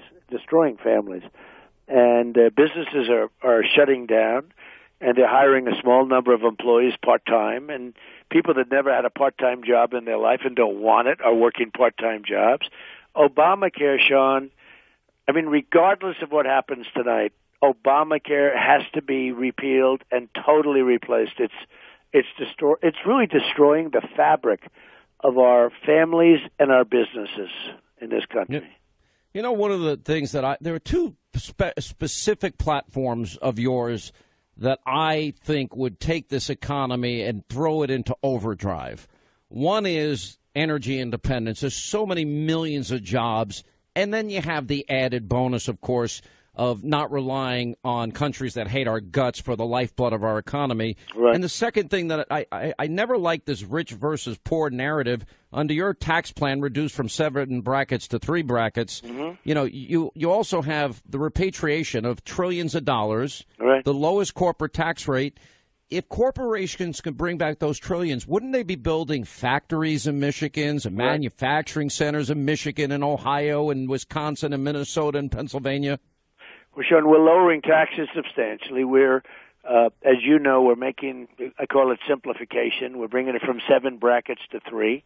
And businesses are shutting down, and they're hiring a small number of employees part-time, and people that never had a part-time job in their life and don't want it are working part-time jobs. Obamacare, Sean, regardless of what happens tonight, Obamacare has to be repealed and totally replaced. It's really destroying the fabric of our families and our businesses in this country. One of the things there are two specific platforms of yours that I think would take this economy and throw it into overdrive. One is energy independence. There's so many millions of jobs. And then you have the added bonus, of course, of not relying on countries that hate our guts for the lifeblood of our economy. Right. And the second thing that I never liked this rich versus poor narrative. Under your tax plan reduced from 7 brackets to 3 brackets, you also have the repatriation of trillions of dollars, right, the lowest corporate tax rate. If corporations could bring back those trillions, wouldn't they be building factories in Michigan and manufacturing centers in Michigan and Ohio and Wisconsin and Minnesota and Pennsylvania? Well, Sean, we're lowering taxes substantially. We're, as you know, we're making, I call it simplification. We're bringing it from 7 brackets to 3.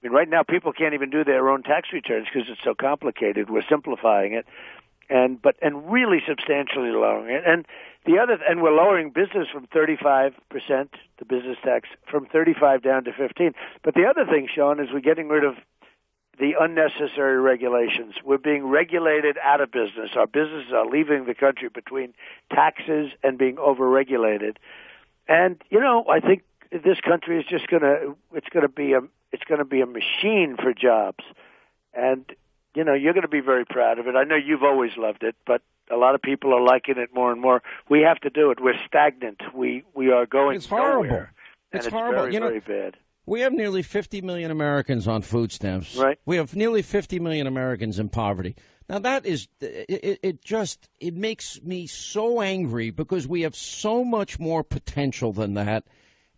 Right now people can't even do their own tax returns because it's so complicated. We're simplifying it, and really substantially lowering it. And we're lowering business from 35%, the business tax, from 35 down to 15. But the other thing, Sean, is we're getting rid of the unnecessary regulations. We're being regulated out of business. Our businesses are leaving the country between taxes and being overregulated. And I think this country is just going to be a machine for jobs. And you're going to be very proud of it. I know you've always loved it, but a lot of people are liking it more and more. We have to do it. We're stagnant. We are going It's horrible. Nowhere. It's and horrible. Very, very bad. We have nearly 50 million Americans on food stamps. Right. We have nearly 50 million Americans in poverty. Now, that is, it makes me so angry because we have so much more potential than that.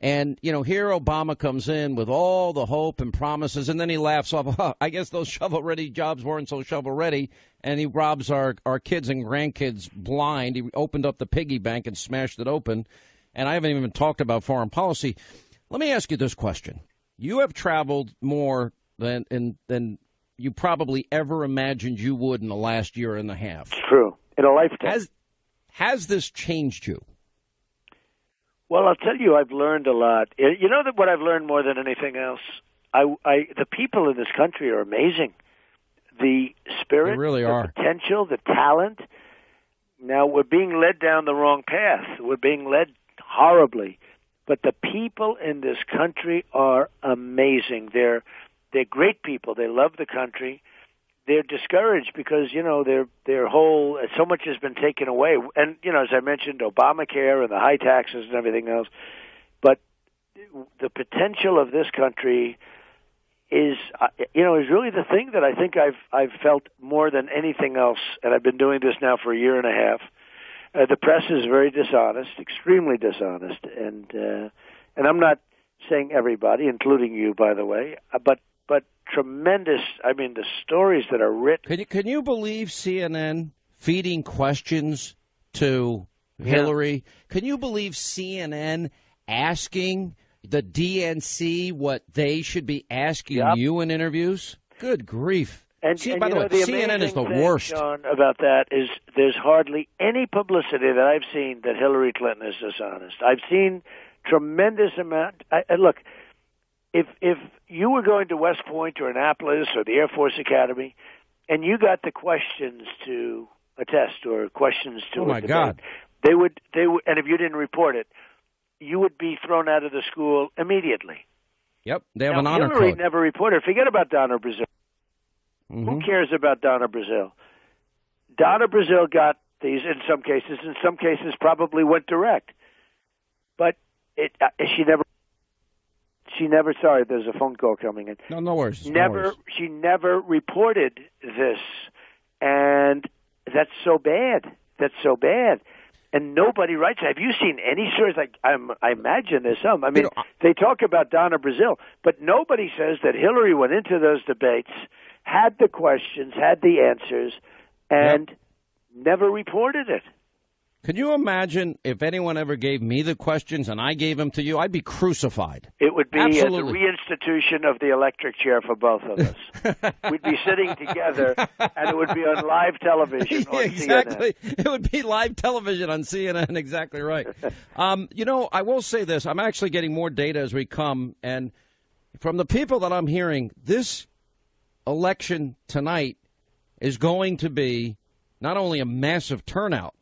And, here Obama comes in with all the hope and promises, and then he laughs off, I guess those shovel-ready jobs weren't so shovel-ready, and he robs our kids and grandkids blind. He opened up the piggy bank and smashed it open, and I haven't even talked about foreign policy. Let me ask you this question. You have traveled more than you probably ever imagined you would in the last year and a half. It's true. In a lifetime. Has this changed you? Well, I'll tell you, I've learned a lot. You know that what I've learned more than anything else? The people in this country are amazing. The spirit, they really are. Potential, the talent. Now, we're being led down the wrong path. We're being led horribly. But the people in this country are amazing. They're great people. They love the country. They're discouraged because, their whole, so much has been taken away. And, as I mentioned, Obamacare and the high taxes and everything else. But the potential of this country is really the thing that I think I've felt more than anything else. And I've been doing this now for a year and a half. The press is very dishonest, extremely dishonest. And I'm not saying everybody, including you, by the way, but tremendous. I mean, the stories that are written. Can you believe CNN feeding questions to Hillary? Can you believe CNN asking the DNC what they should be asking you in interviews? Good grief. And by the way, CNN is the worst. Sean, about that is there's hardly any publicity that I've seen that Hillary Clinton is dishonest. I've seen tremendous amount. Look, if you were going to West Point or Annapolis or the Air Force Academy, and you got the questions to a test or questions to a debate, God. they would, and if you didn't report it, you would be thrown out of the school immediately. Yep, they have now, an honor Hillary code. never reported. Forget about Donna Brazile. Mm-hmm. Who cares about Donna Brazile? Donna Brazile got these in some cases probably went direct. But she never, sorry, there's a phone call coming in. No worries. She never reported this. And that's so bad. And nobody writes. Have you seen any stories? Like I imagine there's some. I mean, they talk about Donna Brazile, but nobody says that Hillary went into those debates, had the questions, had the answers, and never reported it. Could you imagine if anyone ever gave me the questions and I gave them to you? I'd be crucified. It would be Absolutely. the reinstitution of the electric chair for both of us. We'd be sitting together, and it would be on live television on exactly. CNN. It would be live television on CNN. Exactly right. I will say this. I'm actually getting more data as we come, and from the people that I'm hearing, this election tonight is going to be not only a massive turnout,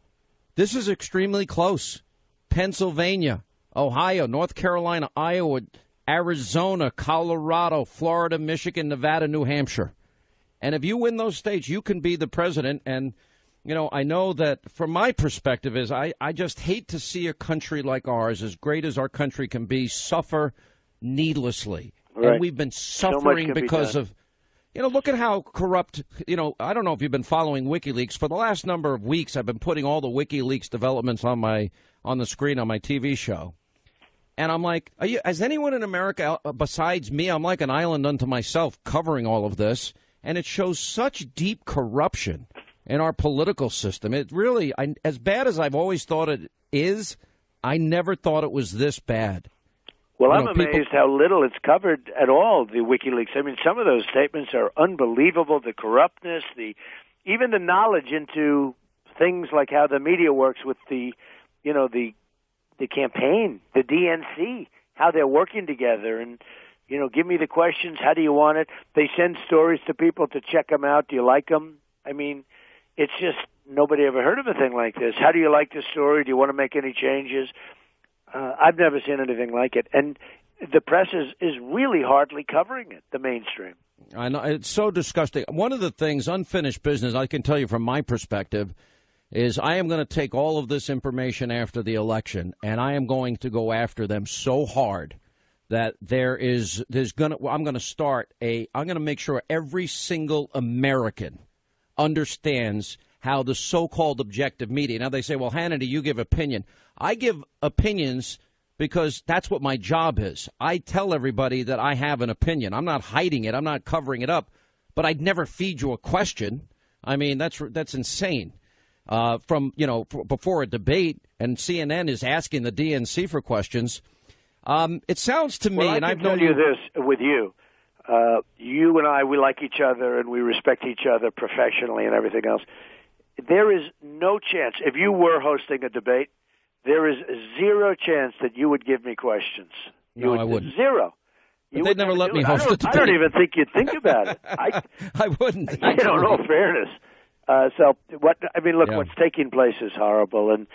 this is extremely close. Pennsylvania, Ohio, North Carolina, Iowa, Arizona, Colorado, Florida, Michigan, Nevada, New Hampshire. And if you win those states, you can be the president. And, I know that from my perspective is I just hate to see a country like ours, as great as our country can be, suffer needlessly. Right. And we've been suffering because of, look at how corrupt, I don't know if you've been following WikiLeaks. For the last number of weeks, I've been putting all the WikiLeaks developments on the screen on my TV show. And I'm like, is anyone in America besides me? I'm like an island unto myself covering all of this. And it shows such deep corruption in our political system. It really, as bad as I've always thought it is, I never thought it was this bad. Well, I'm amazed how little it's covered at all, the WikiLeaks. I mean, some of those statements are unbelievable, the corruptness, even the knowledge into things like how the media works with the campaign, the DNC, how they're working together. And, give me the questions, how do you want it? They send stories to people to check them out. Do you like them? I mean, it's just nobody ever heard of a thing like this. How do you like the story? Do you want to make any changes? I've never seen anything like it. And the press is really hardly covering it, the mainstream. I know. It's so disgusting. One of the things, unfinished business, I can tell you from my perspective, is I am going to take all of this information after the election, and I am going to go after them so hard that I'm going to make sure every single American understands how the so-called objective media. Now they say, well, Hannity, you give opinion. I give opinions because that's what my job is. I tell everybody that I have an opinion. I'm not hiding it. I'm not covering it up. But I'd never feed you a question. I mean, that's insane. Before a debate, and CNN is asking the DNC for questions. It sounds to me, and I've known you this with you. You and I, we like each other and we respect each other professionally and everything else. There is no chance, if you were hosting a debate, there is zero chance that you would give me questions. I wouldn't. Zero. But they'd never let me host a debate. I don't even think you'd think about it. I wouldn't. In all fairness. What's taking place is horrible. And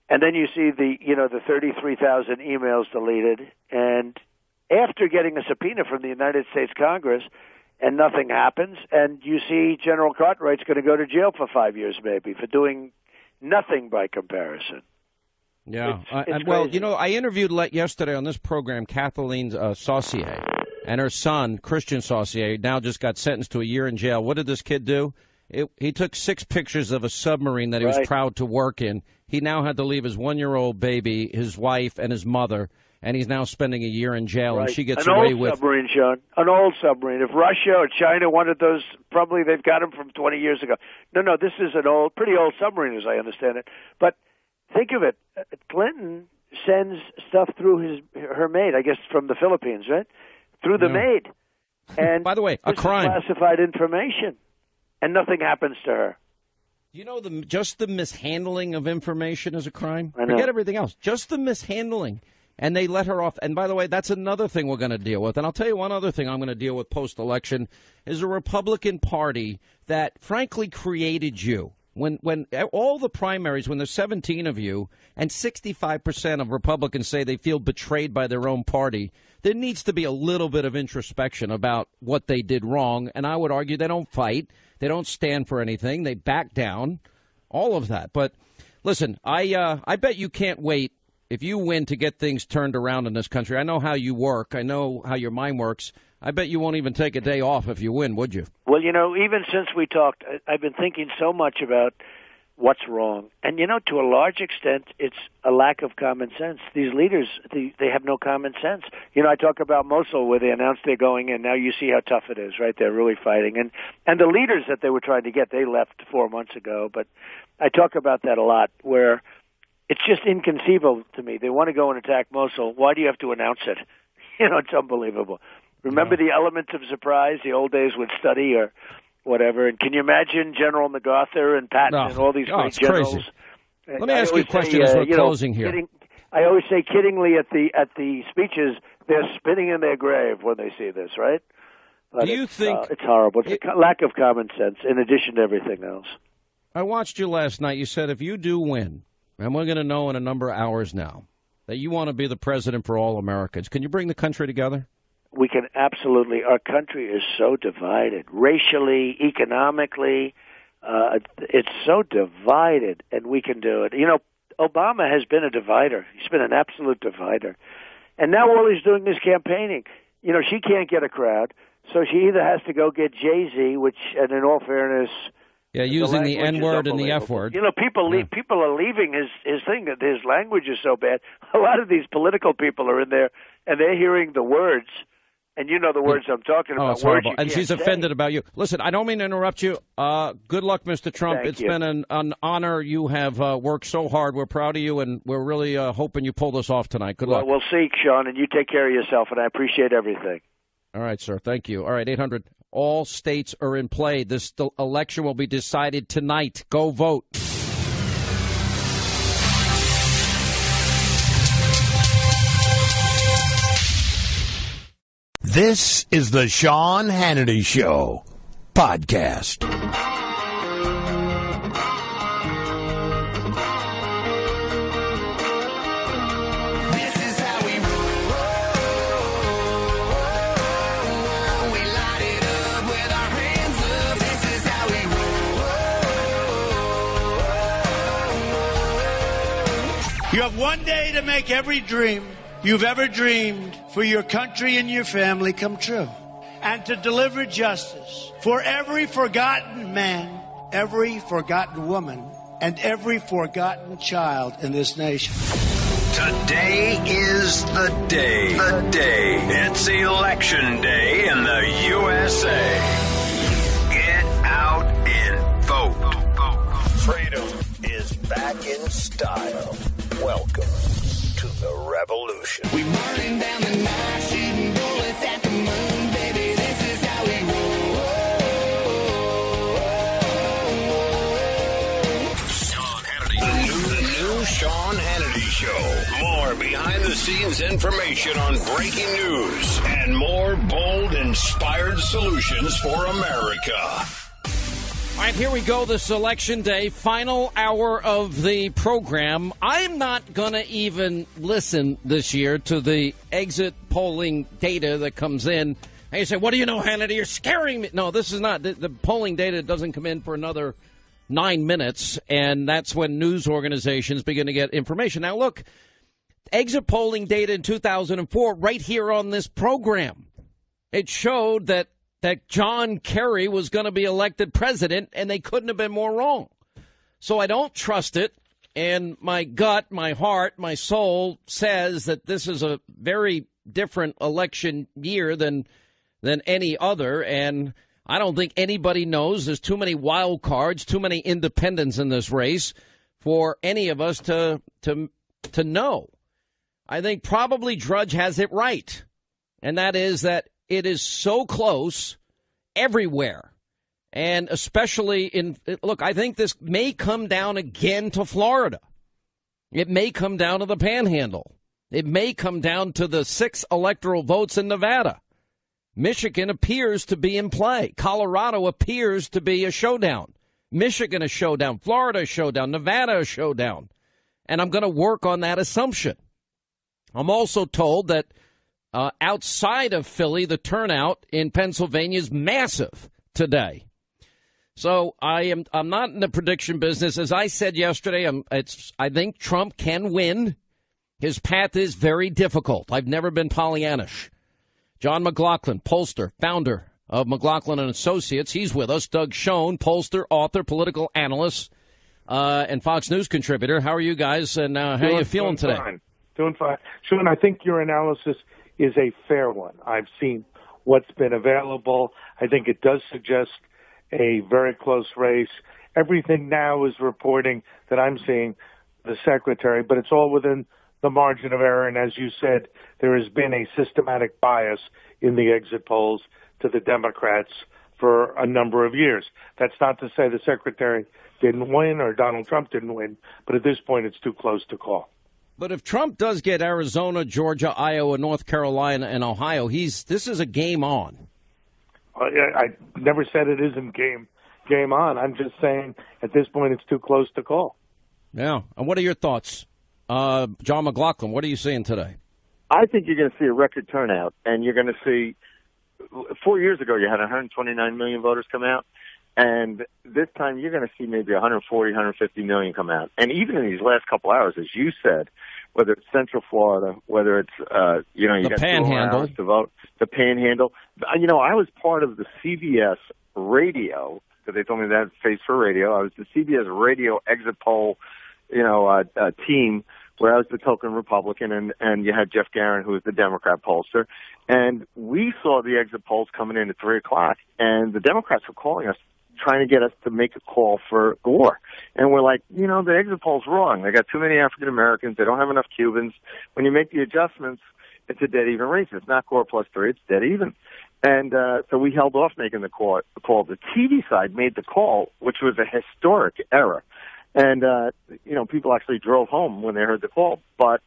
then you see the 33,000 emails deleted. And after getting a subpoena from the United States Congress, and nothing happens, and you see General Cartwright's going to go to jail for 5 years maybe for doing nothing by comparison. Yeah. It's well, crazy. I interviewed yesterday on this program Kathleen Saucier, and her son, Christian Saucier, now just got sentenced to a year in jail. What did this kid do? He took 6 pictures of a submarine that he was proud to work in. He now had to leave his 1-year-old baby, his wife, and his mother, and he's now spending a year in jail, and she gets away with... Submarine, Sean. An old submarine. If Russia or China wanted those, probably they've got them from 20 years ago. No, this is an pretty old submarine, as I understand it. But think of it. Clinton sends stuff through her maid, I guess from the Philippines, right? Through the maid. And by the way, a crime. This is classified information, and nothing happens to her. You know, just the mishandling of information is a crime. I know. Forget everything else. Just the mishandling. and they let her off. And by the way, that's another thing we're going to deal with. And I'll tell you one other thing I'm going to deal with post-election is a Republican Party that, frankly, created you. When all the primaries, when there's 17 of you, and 65% of Republicans say they feel betrayed by their own party, there needs to be a little bit of introspection about what they did wrong. And I would argue they don't fight. They don't stand for anything. They back down, all of that. But listen, I bet you can't wait, if you win, to get things turned around in this country. I know how you work. I know how your mind works. I bet you won't even take a day off if you win, would you? Well, even since we talked, I've been thinking so much about what's wrong. And, to a large extent, it's a lack of common sense. These leaders, they have no common sense. I talk about Mosul, where they announced they're going in. Now you see how tough it is, right? They're really fighting. And the leaders that they were trying to get, they left 4 months ago. But I talk about that a lot, where it's just inconceivable to me. They want to go and attack Mosul. Why do you have to announce it? It's unbelievable. Remember the elements of surprise, the old days would study or whatever. And can you imagine General MacArthur and Patton and all these great generals? Crazy. Let me ask you a question as we're closing here. I always say kiddingly at the speeches, they're spinning in their grave when they see this, right? But do you think it's horrible? It's a lack of common sense in addition to everything else. I watched you last night. You said if you do win, and we're going to know in a number of hours now, that you want to be the president for all Americans. Can you bring the country together? We can absolutely. Our country is so divided, racially, economically. It's so divided, and we can do it. Obama has been a divider. He's been an absolute divider. And now all he's doing is campaigning. She can't get a crowd, so she either has to go get Jay-Z, which, and in all fairness... Yeah, using the N-word and the F-word. People are leaving his thing. His language is so bad. A lot of these political people are in there, and they're hearing the words... And you know the words I'm talking about. Oh, it's horrible. And she's offended about you. Listen, I don't mean to interrupt you. Good luck, Mr. Trump. It's been an honor. You have worked so hard. We're proud of you, and we're really hoping you pull this off tonight. Good luck. We'll see, Sean, and you take care of yourself, and I appreciate everything. All right, sir. Thank you. All right, 800. All states are in play. This election will be decided tonight. Go vote. This is the Sean Hannity Show podcast. This is how we roll. We light it up with our hands up. This is how we roll. You have one day to make every dream you've ever dreamed for your country and your family come true, and to deliver justice for every forgotten man, every forgotten woman, and every forgotten child in this nation. Today is the day. The day. It's election day in the USA. Get out and vote. Freedom is back in style. Welcome to the revolution. We burning down the night, shooting bullets at the moon, baby. This is how we roll. Sean Hannity. The new Sean Hannity Show. More behind-the-scenes information on breaking news and more bold, inspired solutions for America. All right, here we go. This election day, final hour of the program. I'm not going to even listen this year to the exit polling data that comes in. And you say, what do you know, Hannity? You're scaring me. No, this is not. The polling data doesn't come in for another 9 minutes, and that's when news organizations begin to get information. Now, look, exit polling data in 2004 right here on this program. It showed that John Kerry was going to be elected president, and they couldn't have been more wrong. So I don't trust it, and my gut, my heart, my soul says that this is a very different election year than any other, and I don't think anybody knows. There's too many wild cards, too many independents in this race for any of us to know. I think probably Drudge has it right, and that is that it is so close everywhere, and especially look, I think this may come down again to Florida. It may come down to the Panhandle. It may come down to the 6 electoral votes in Nevada. Michigan appears to be in play. Colorado appears to be a showdown. Michigan a showdown. Florida a showdown. Nevada a showdown. And I'm going to work on that assumption. I'm also told that outside of Philly, the turnout in Pennsylvania is massive today. So I'm not in the prediction business. As I said yesterday, I think Trump can win. His path is very difficult. I've never been Pollyannish. John McLaughlin, pollster, founder of McLaughlin and Associates. He's with us. Doug Schoen, pollster, author, political analyst, and Fox News contributor. How are you guys, and how are you feeling today? Doing fine. Sean, I think your analysis is a fair one. I've seen what's been available. I think it does suggest a very close race. Everything now is reporting that I'm seeing the secretary, but it's all within the margin of error. And as you said, there has been a systematic bias in the exit polls to the Democrats for a number of years. That's not to say the secretary didn't win or Donald Trump didn't win, but at this point it's too close to call. But if Trump does get Arizona, Georgia, Iowa, North Carolina, and Ohio, this is a game on. I never said it isn't game on. I'm just saying at this point it's too close to call. Yeah. And what are your thoughts? John McLaughlin, what are you seeing today? I think you're going to see a record turnout, and you're going to see 4 years ago you had 129 million voters come out, and this time you're going to see maybe 140, 150 million come out. And even in these last couple hours, as you said, whether it's Central Florida, whether it's, you got Panhandle 2 hours to vote, the Panhandle. I was part of the CBS radio, because they told me that face for radio. I was the CBS radio exit poll, team, where I was the token Republican, and you had Jeff Garin, who was the Democrat pollster. And we saw the exit polls coming in at 3 o'clock, and the Democrats were calling us, trying to get us to make a call for Gore. And we're like, the exit poll's wrong. They got too many African Americans. They don't have enough Cubans. When you make the adjustments, it's a dead even race. It's not Gore plus 3. It's dead even. And so we held off making the call. The TV side made the call, which was a historic error. And, people actually drove home when they heard the call. But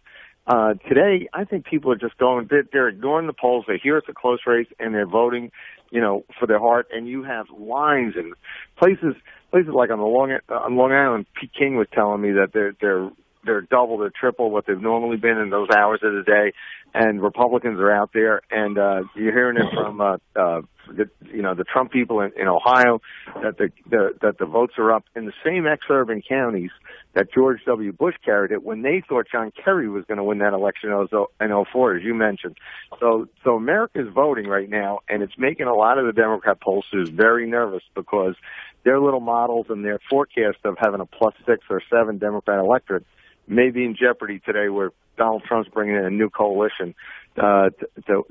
today, I think people are just they're ignoring the polls. They hear it's a close race, and they're voting, for their heart. And you have lines in places like on Long Island. Pete King was telling me that they're double, they're triple what they've normally been in those hours of the day. And Republicans are out there, and you're hearing it from the Trump people in Ohio that the votes are up in the same ex-urban counties that George W. Bush carried it when they thought John Kerry was going to win that election in 2004, as you mentioned. So America's voting right now, and it's making a lot of the Democrat pollsters very nervous because their little models and their forecast of having a +6 or 7 Democrat electorate may be in jeopardy today, where Donald Trump's bringing in a new coalition to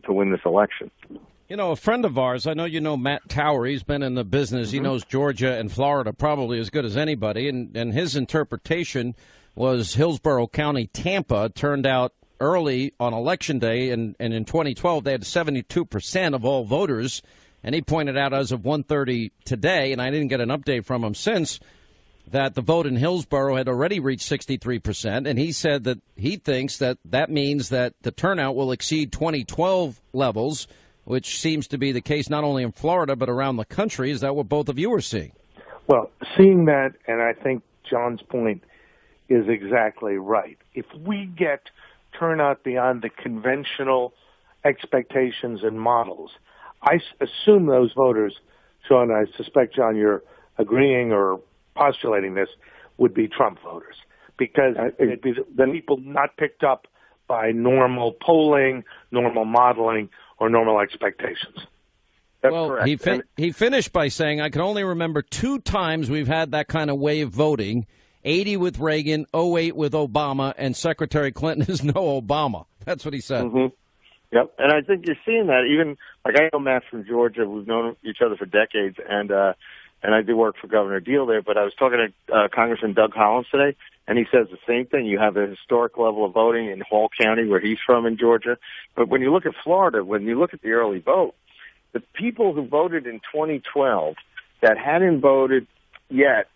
win this election. A friend of ours, I know you know Matt Tower, he's been in the business. Mm-hmm. He knows Georgia and Florida probably as good as anybody. And his interpretation was Hillsborough County, Tampa, turned out early on Election Day. And in 2012, they had 72% of all voters. And he pointed out as of 1:30 today, and I didn't get an update from him since, that the vote in Hillsborough had already reached 63%. And he said that he thinks that means that the turnout will exceed 2012 levels, which seems to be the case not only in Florida but around the country. Is that what both of you are seeing? Well, seeing that, and I think John's point is exactly right. If we get turnout beyond the conventional expectations and models, I assume those voters, Sean, I suspect, John, you're agreeing or postulating this, would be Trump voters, because it'd be the people not picked up by normal polling, normal modeling, or normal expectations. That's well, correct. He finished by saying, I can only remember 2 times we've had that kind of way of voting, 80 with Reagan, 08 with Obama, and Secretary Clinton is no Obama. That's what he said. Mm-hmm. Yep, and I think you're seeing that. Even, like, I know Matt from Georgia. We've known each other for decades, and I did work for Governor Deal there, but I was talking to Congressman Doug Collins today, and he says the same thing. You have a historic level of voting in Hall County, where he's from in Georgia. But when you look at Florida, when you look at the early vote, the people who voted in 2012 that hadn't voted yet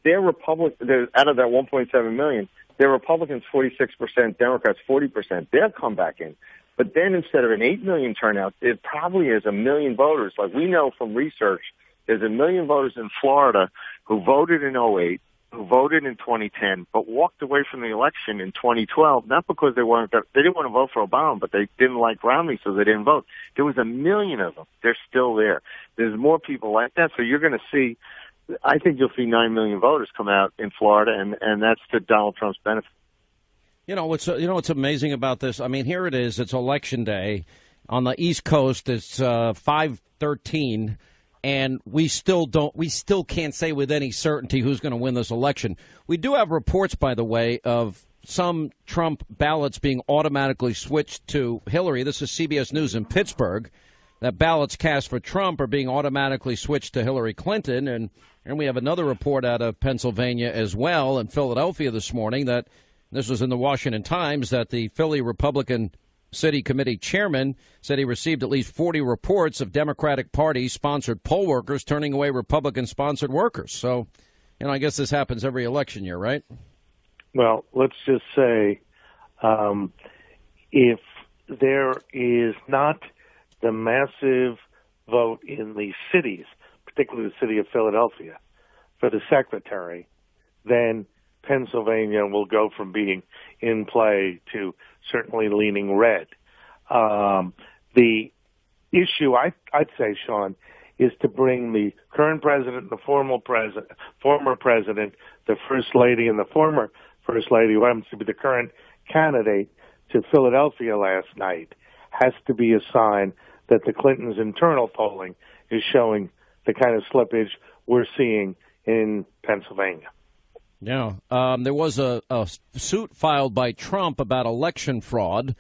they're out of that 1.7 million, they're Republicans 46%, Democrats 40%. They'll come back in. But then instead of an 8 million turnout, it probably is 1 million voters. Like we know from research, there's 1 million voters in Florida who voted in '08, who voted in 2010, but walked away from the election in 2012, not because they didn't want to vote for Obama, but they didn't like Romney, so they didn't vote. There was 1 million of them. They're still there. There's more people like that, so you're going to see, I think you'll see 9 million voters come out in Florida, and that's to Donald Trump's benefit. What's amazing about this? I mean, here it is. It's Election Day. On the East Coast, it's 5:13. And we still can't say with any certainty who's going to win this election. We do have reports, by the way, of some Trump ballots being automatically switched to Hillary. This is CBS News in Pittsburgh. That ballots cast for Trump are being automatically switched to Hillary Clinton. And we have another report out of Pennsylvania as well, in Philadelphia this morning, that this was in the Washington Times, that the Philly Republican City Committee chairman said he received at least 40 reports of Democratic Party-sponsored poll workers turning away Republican-sponsored workers. So, I guess this happens every election year, right? Well, let's just say if there is not the massive vote in the cities, particularly the city of Philadelphia, for the secretary, then Pennsylvania will go from being in play to certainly leaning red. The issue, I'd say, Sean, is to bring the current president, the former president, the first lady, and the former first lady, who happens to be the current candidate, to Philadelphia last night, has to be a sign that the Clintons' internal polling is showing the kind of slippage we're seeing in Pennsylvania. Yeah. There was a suit filed by Trump about election fraud,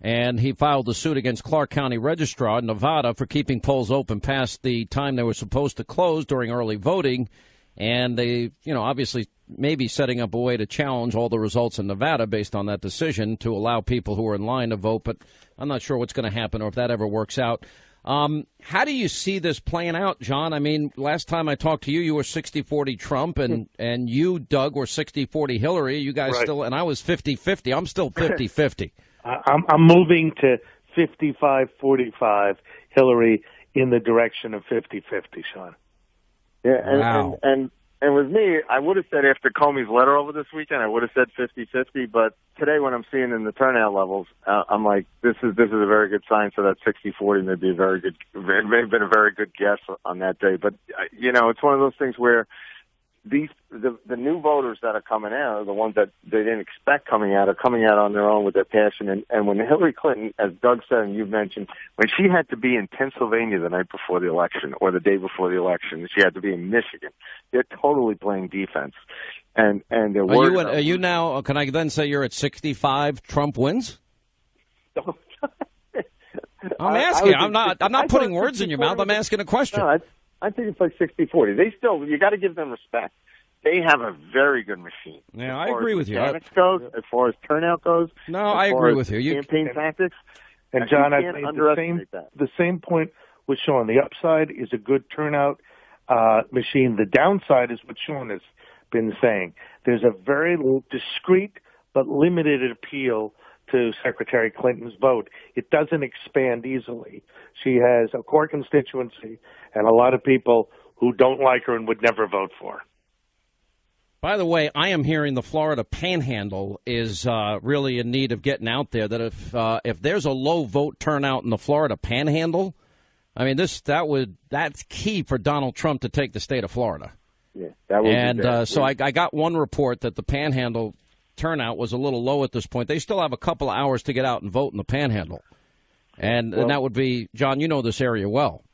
and he filed a suit against Clark County Registrar in Nevada for keeping polls open past the time they were supposed to close during early voting. And they, obviously maybe setting up a way to challenge all the results in Nevada based on that decision to allow people who are in line to vote. But I'm not sure what's going to happen or if that ever works out. How do you see this playing out, John? I mean, last time I talked to you, you were 60-40 Trump, and you, Doug, were 60-40 Hillary. You guys still, and I was 50-50. I'm still 50-50. I'm moving to 55-45 Hillary in the direction of 50-50, Sean. Yeah, and with me, I would have said after Comey's letter over this weekend, I would have said 50-50. But today, when I'm seeing in the turnout levels, I'm like, this is a very good sign. So that 60-40 may be may have been a very good guess on that day. But it's one of those things where the new voters that are coming out, the ones that they didn't expect coming out, are coming out on their own with their passion. And when Hillary Clinton, as Doug said and you mentioned, when she had to be in Pennsylvania the night before the election or the day before the election, she had to be in Michigan. They're totally playing defense. And they're worried. Are you now? Can I then say you're at 65? Trump wins. I'm asking. I'm not putting words in your mouth. I'm asking a question. No, I think it's like 60-40. You got to give them respect. They have a very good machine. Yeah, I agree with you. As far as turnout goes. No, I agree with you. Campaign tactics. And John, I made the same point with Sean. The upside is a good turnout machine. The downside is what Sean has been saying. There's a very discreet but limited appeal to Secretary Clinton's vote. It doesn't expand easily. She has a core constituency and a lot of people who don't like her and would never vote for her. By the way, I am hearing the Florida Panhandle is really in need of getting out there. That if there's a low vote turnout in the Florida Panhandle, I mean that's key for Donald Trump to take the state of Florida. Yeah, that would. And so I got one report that the Panhandle turnout was a little low at this point. They still have a couple of hours to get out and vote in the Panhandle, and that would be, John, you know this area well.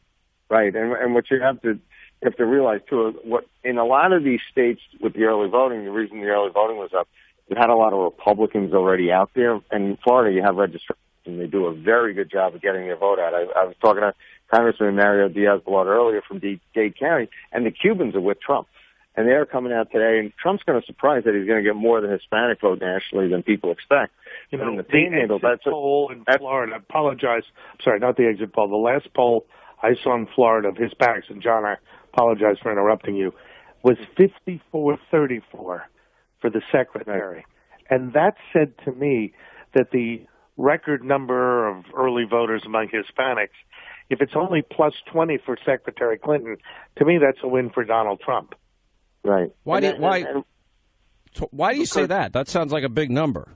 Right, and what you have to realize too, what in a lot of these states with the early voting, the reason the early voting was up, you had a lot of Republicans already out there, and in Florida you have registration. They do a very good job of getting their vote out. I was talking to Congressman Mario Diaz-Balart earlier from Dade County, and the Cubans are with Trump. And they're coming out today, and Trump's going to surprise that he's going to get more of the Hispanic vote nationally than people expect. You know, the exit poll in Florida, I apologize. I'm sorry, not the exit poll. The last poll I saw in Florida of Hispanics, and John, I apologize for interrupting you. was 54-34 for the secretary. And that said to me that the record number of early voters among Hispanics, if it's only plus 20 for Secretary Clinton, to me that's a win for Donald Trump. Right. Why do you say that? That sounds like a big number.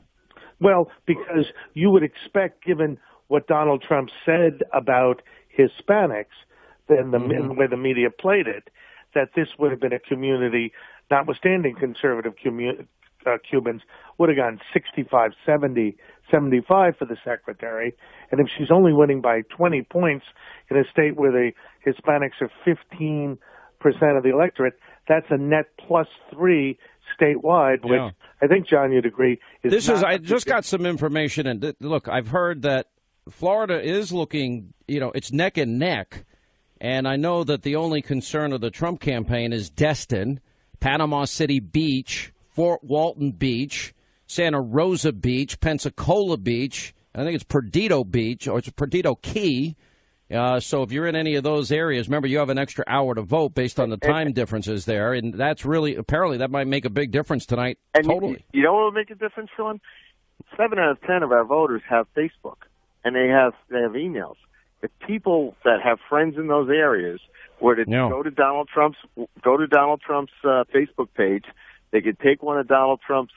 Well, because you would expect, given what Donald Trump said about Hispanics, then the way the media played it, that this would have been a community, notwithstanding conservative Cubans, would have gone 65, 70, 75 for the secretary. And if she's only winning by 20 points in a state where the Hispanics are 15% of the electorate, that's a net +3 statewide, which I think, John, you'd agree is I just got some information, and look, I've heard that Florida is looking, it's neck and neck, and I know that the only concern of the Trump campaign is Destin, Panama City Beach, Fort Walton Beach, Santa Rosa Beach, Pensacola Beach, I think it's Perdido Beach, or it's Perdido Key. So if you're in any of those areas, remember you have an extra hour to vote based on the time differences there, and that's really, apparently that might make a big difference tonight. And totally. You know what will make a difference, Sean? 7 out of 10 of our voters have Facebook, and they have emails. If people that have friends in those areas were to go to Donald Trump's Facebook page, they could take one of Donald Trump's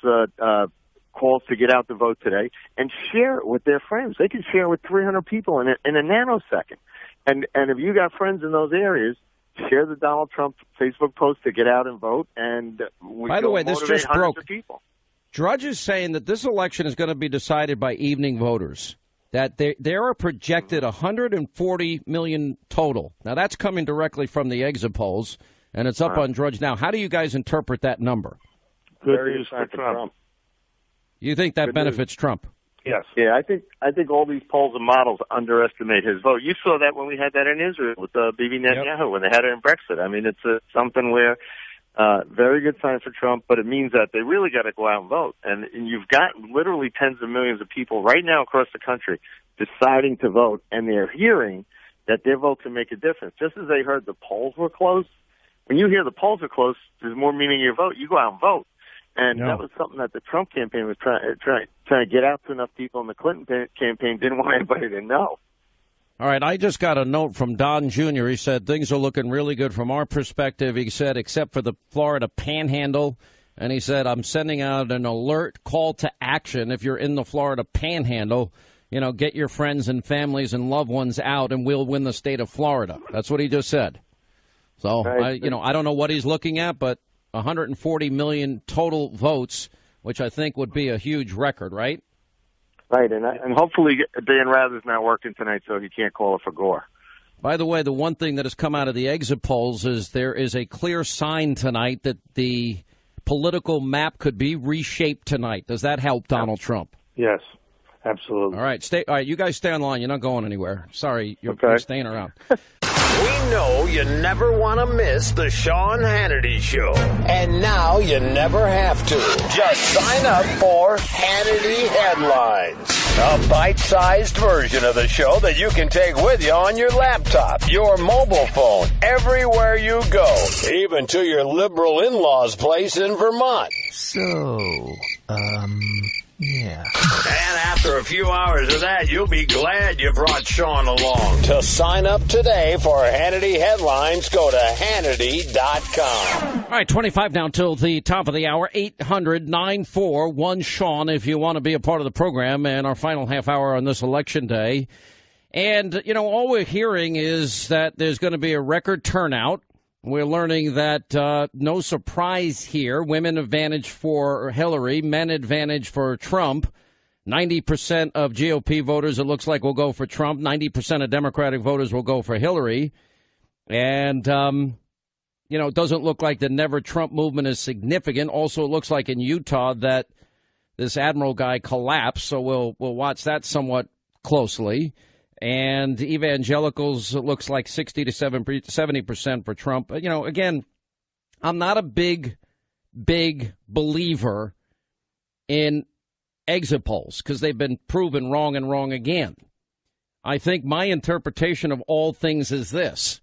calls to get out the vote today and share it with their friends. They can share it with 300 people in a nanosecond. And if you got friends in those areas, share the Donald Trump Facebook post to get out and vote. And by the way, this just broke. People. Drudge is saying that this election is going to be decided by evening voters. That there are projected 140 million total. Now that's coming directly from the exit polls, and it's up on Drudge now. How do you guys interpret that number? Good news for Trump. You think that benefits Trump? Yes. Yeah, I think all these polls and models underestimate his vote. You saw that when we had that in Israel with Bibi Netanyahu when they had it in Brexit. I mean, it's something where very good sign for Trump, but it means that they really got to go out and vote. And you've got literally tens of millions of people right now across the country deciding to vote, and they're hearing that their vote can make a difference. Just as they heard the polls were close, when you hear the polls are close, there's more meaning in your vote. You go out and vote. And that was something that the Trump campaign was trying to get out to enough people, and the Clinton campaign didn't want anybody to know. All right, I just got a note from Don Jr. He said, things are looking really good from our perspective. He said, except for the Florida Panhandle. And he said, I'm sending out an alert call to action. If you're in the Florida Panhandle, get your friends and families and loved ones out, and we'll win the state of Florida. That's what he just said. So, I don't know what he's looking at, but 140 million total votes, which I think would be a huge record, right? Right, and hopefully Dan Rather's not working tonight, so he can't call it for Gore. By the way, the one thing that has come out of the exit polls is there is a clear sign tonight that the political map could be reshaped tonight. Does that help Donald Trump? Yes, absolutely. All right, you guys stay online. You're not going anywhere. Sorry, you're staying around. We know you never want to miss the Sean Hannity Show. And now you never have to. Just sign up for Hannity Headlines. A bite-sized version of the show that you can take with you on your laptop, your mobile phone, everywhere you go. Even to your liberal in-laws' place in Vermont. Yeah. And after a few hours of that, you'll be glad you brought Sean along. To sign up today for Hannity Headlines, go to Hannity.com. All right, 25 now till the top of the hour, 800-941-SEAN if you want to be a part of the program and our final half hour on this election day. And, all we're hearing is that there's going to be a record turnout. We're learning that, no surprise here, women advantage for Hillary, men advantage for Trump. 90% of GOP voters, it looks like, will go for Trump. 90% of Democratic voters will go for Hillary. And, it doesn't look like the Never Trump movement is significant. Also, it looks like in Utah that this Admiral guy collapsed, so we'll watch that somewhat closely. And evangelicals, it looks like 60 to 70% for Trump. Again, I'm not a big believer in exit polls because they've been proven wrong and wrong again. I think my interpretation of all things is this.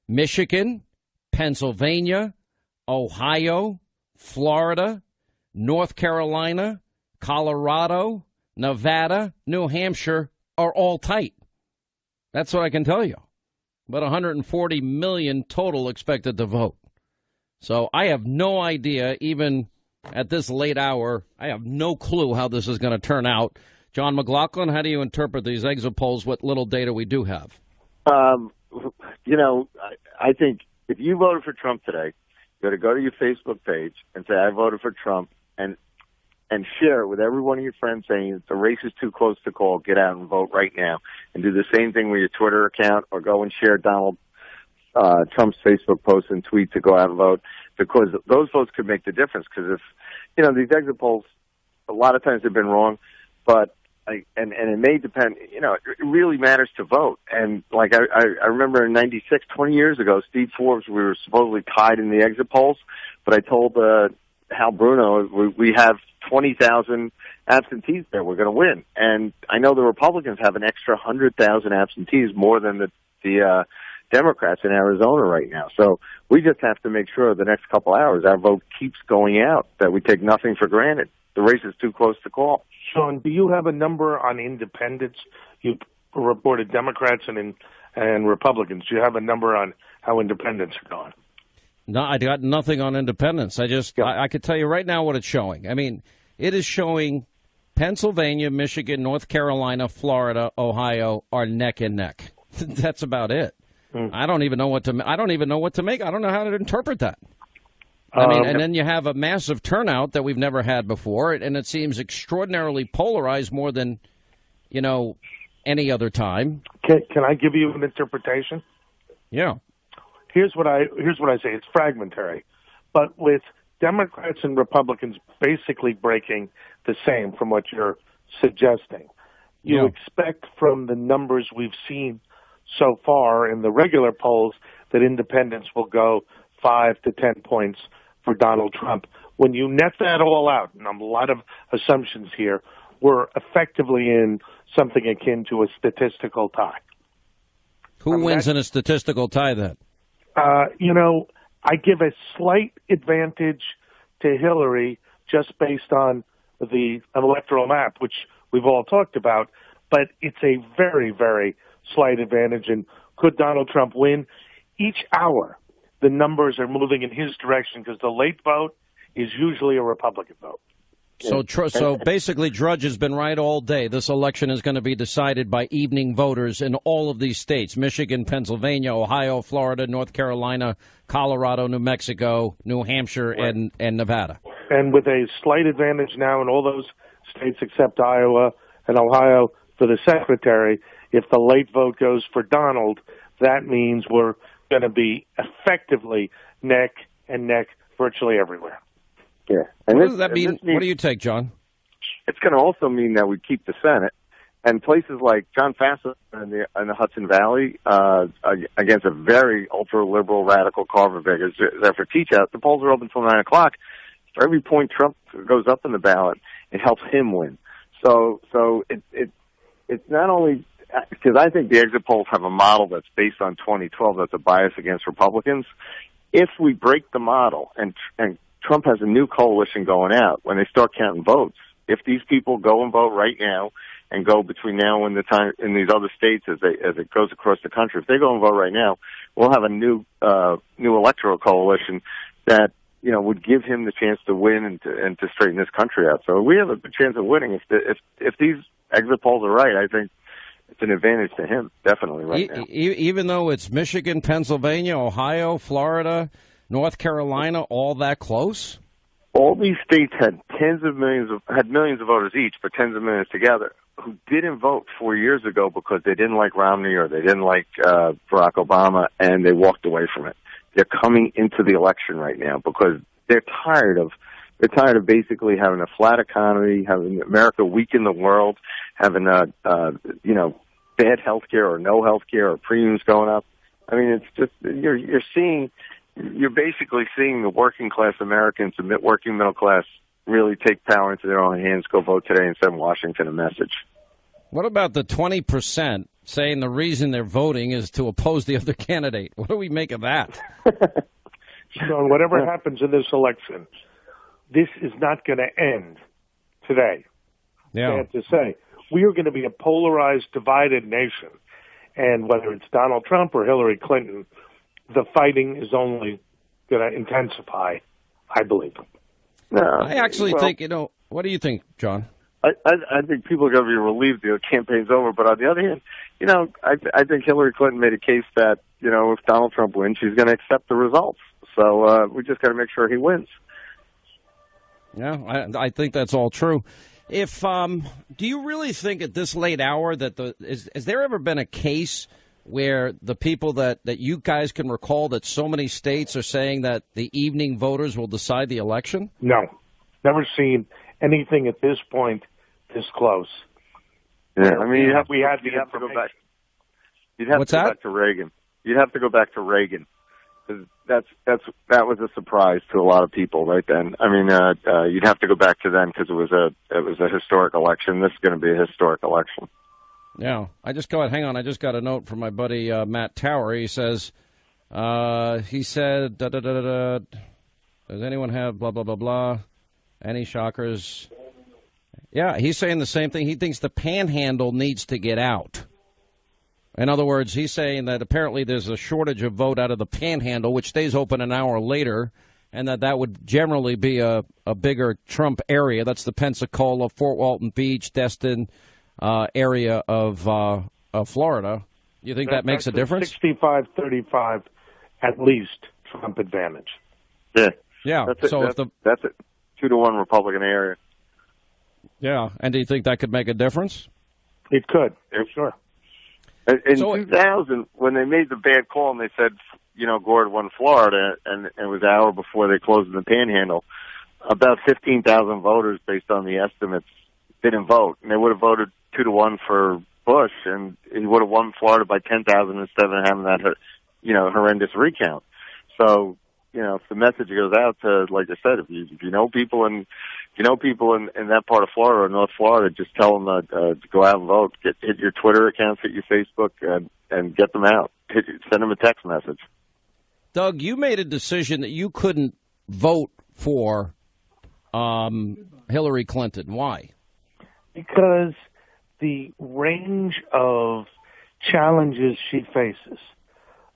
Michigan, Pennsylvania, Ohio, Florida, North Carolina, Colorado, Nevada, New Hampshire are all tight. That's what I can tell you. But 140 million total expected to vote. So I have no idea, even at this late hour, I have no clue how this is going to turn out. John McLaughlin, how do you interpret these exit polls, what little data we do have? I think if you voted for Trump today, you got to go to your Facebook page and say, I voted for Trump, and share it with every one of your friends saying the race is too close to call, get out and vote right now. And do the same thing with your Twitter account, or go and share Donald Trump's Facebook posts and tweet to go out and vote, because those votes could make the difference. Because if, these exit polls, a lot of times they've been wrong, but and it may depend, it really matters to vote. And like I remember in 96, 20 years ago, Steve Forbes, we were supposedly tied in the exit polls, but I told Hal Bruno, we have 20,000 absentees there. We're going to win. And I know the Republicans have an extra 100,000 absentees, more than the Democrats in Arizona right now. So we just have to make sure the next couple hours our vote keeps going out, that we take nothing for granted. The race is too close to call. Sean, do you have a number on independents? You reported Democrats and Republicans. Do you have a number on how independents are going? No, I got nothing on independence. I could tell you right now what it's showing. I mean, it is showing Pennsylvania, Michigan, North Carolina, Florida, Ohio are neck and neck. That's about it. I don't even know what to make. I don't know how to interpret that. I mean, and then you have a massive turnout that we've never had before, and it seems extraordinarily polarized, more than, any other time. Can I give you an interpretation? Yeah. Here's what I say. It's fragmentary, but with Democrats and Republicans basically breaking the same from what you're suggesting, you expect from the numbers we've seen so far in the regular polls that independents will go 5 to 10 points for Donald Trump. When you net that all out, and a lot of assumptions here, we're effectively in something akin to a statistical tie. Who wins in a statistical tie then? I give a slight advantage to Hillary just based on the electoral map, which we've all talked about, but it's a very, very slight advantage. And could Donald Trump win? Each hour, the numbers are moving in his direction, because the late vote is usually a Republican vote. So basically, Drudge has been right all day. This election is going to be decided by evening voters in all of these states: Michigan, Pennsylvania, Ohio, Florida, North Carolina, Colorado, New Mexico, New Hampshire, and Nevada. And with a slight advantage now in all those states except Iowa and Ohio for the secretary, if the late vote goes for Donald, that means we're going to be effectively neck and neck virtually everywhere. Yeah. And what does that mean? What do you take, John? It's going to also mean that we keep the Senate, and places like John Faso in the Hudson Valley against a very ultra-liberal radical Carver Vickers for teach-out. The polls are open until 9 o'clock. For every point Trump goes up in the ballot, it helps him win. So it's not only because I think the exit polls have a model that's based on 2012 that's a bias against Republicans. If we break the model and Trump has a new coalition going out, when they start counting votes, if these people go and vote right now and go between now and the time in these other states as it goes across the country, if they go and vote right now, we'll have a new electoral coalition that would give him the chance to win and to straighten this country out. So we have a good chance of winning if these exit polls are right. I think it's an advantage to him, definitely, right now. Even though it's Michigan, Pennsylvania, Ohio, Florida, North Carolina, all that close? All these states had millions of voters each, but tens of millions together, who didn't vote 4 years ago because they didn't like Romney or they didn't like Barack Obama, and they walked away from it. They're coming into the election right now because they're tired of basically having a flat economy, having America weak in the world, having bad health care or no health care or premiums going up. I mean, it's just you're basically seeing the working class Americans, the working middle class, really take power into their own hands, go vote today and send Washington a message. What about the 20% saying the reason they're voting is to oppose the other candidate? What do we make of that? So whatever happens in this election, this is not going to end today. Yeah. I have to say, we are going to be a polarized, divided nation. And whether it's Donald Trump or Hillary Clinton, the fighting is only going to intensify, I believe. I actually think, what do you think, John? I think people are going to be relieved the campaign's over. But on the other hand, I think Hillary Clinton made a case that, if Donald Trump wins, she's going to accept the results. So we just got to make sure he wins. Yeah, I think that's all true. If do you really think at this late hour that has there ever been a case where the people that you guys can recall that so many states are saying that the evening voters will decide the election? No, never seen anything at this point this close. Yeah, I mean, you'd have to go back. You'd have to go back to Reagan. You'd have to go back to Reagan. That was a surprise to a lot of people right then. I mean, you'd have to go back to then because it was a historic election. This is going to be a historic election. Yeah, I just got a note from my buddy Matt Tower. He says, does anyone have blah blah blah blah? Any shockers? Yeah, he's saying the same thing. He thinks the Panhandle needs to get out. In other words, he's saying that apparently there's a shortage of vote out of the Panhandle, which stays open an hour later, and that would generally be a bigger Trump area. That's the Pensacola, Fort Walton Beach, Destin area of Florida. You think that makes a difference? 65-35, at least, Trump advantage. Yeah. Yeah. That's it. 2-1 Republican area. Yeah. And do you think that could make a difference? It could, for sure. In 2000, when they made the bad call and they said, Gore had won Florida, and it was an hour before they closed in the Panhandle, about 15,000 voters, based on the estimates, didn't vote. And they would have voted 2-1 for Bush, and he would have won Florida by 10,000 instead of having that, horrendous recount. So, if the message goes out to, like I said, if you know people in that part of Florida or North Florida, just tell them to go out and vote. Hit your Twitter accounts, hit your Facebook, and get them out. Send them a text message. Doug, you made a decision that you couldn't vote for Hillary Clinton. Why? Because the range of challenges she faces,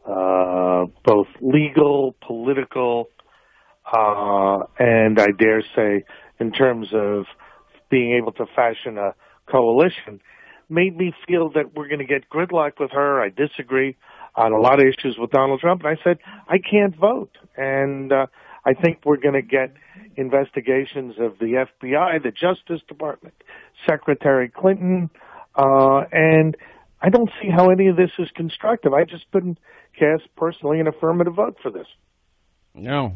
both legal, political, and I dare say in terms of being able to fashion a coalition, made me feel that we're going to get gridlock with her. I disagree on a lot of issues with Donald Trump. And I said, I can't vote. And I think we're going to get investigations of the FBI, the Justice Department, Secretary Clinton, and I don't see how any of this is constructive. I just couldn't cast personally an affirmative vote for this. No.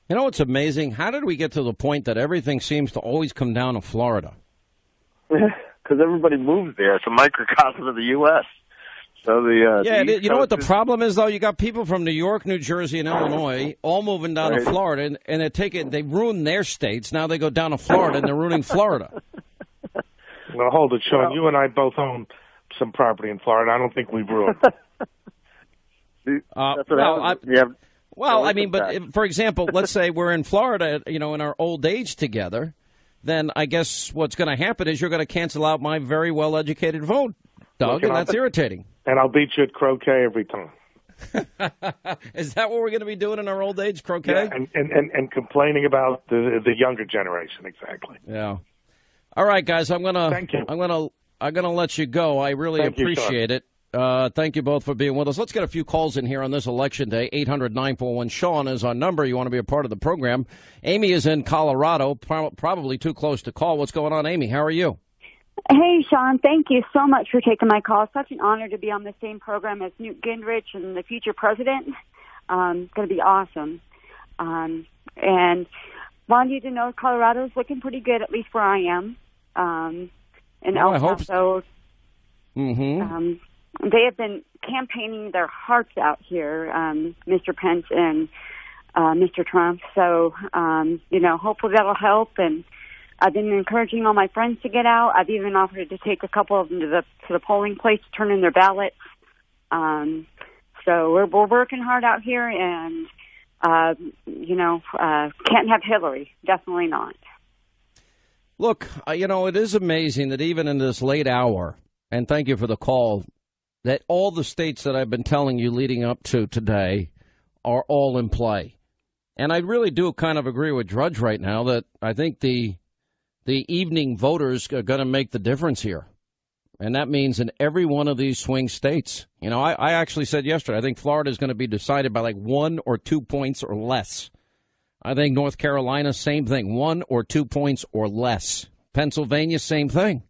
You know what's amazing? How did we get to the point that everything seems to always come down to Florida? Because everybody moves there. It's a microcosm of the U.S. So you know what the problem is, though? You got people from New York, New Jersey, and Illinois all moving down to Florida, and they ruin their states. Now they go down to Florida, and they're ruining Florida. Well, hold it, Sean. You and I both own some property in Florida. I don't think we've ruined it. But for example, let's say we're in Florida, in our old age together, then I guess what's going to happen is you're going to cancel out my very well-educated vote, Doug, and that's irritating. And I'll beat you at croquet every time. Is that what we're going to be doing in our old age, croquet? Yeah, and complaining about the younger generation, exactly. Yeah. All right, guys, I'm gonna Thank you. I'm gonna let you go. I really appreciate it. Thank you both for being with us. Let's get a few calls in here on this election day. 800-941-SEAN is our number. You want to be a part of the program. Amy is in Colorado, probably too close to call. What's going on, Amy? How are you? Hey, Sean. Thank you so much for taking my call. It's such an honor to be on the same program as Newt Gingrich and the future president. It's going to be awesome. And wanted you to know Colorado's looking pretty good, at least where I am. In El Paso. Mm-hmm. They have been campaigning their hearts out here, Mr. Pence and Mr. Trump. So, hopefully that'll help. And I've been encouraging all my friends to get out. I've even offered to take a couple of them to the polling place to turn in their ballots. So we're working hard out here, and can't have Hillary. Definitely not. Look, it is amazing that even in this late hour, and thank you for the call, that all the states that I've been telling you leading up to today are all in play. And I really do kind of agree with Drudge right now that I think the evening voters are going to make the difference here. And that means in every one of these swing states. I actually said yesterday, I think Florida is going to be decided by like 1 or 2 points or less. I think North Carolina, same thing, 1 or 2 points or less. Pennsylvania, same thing.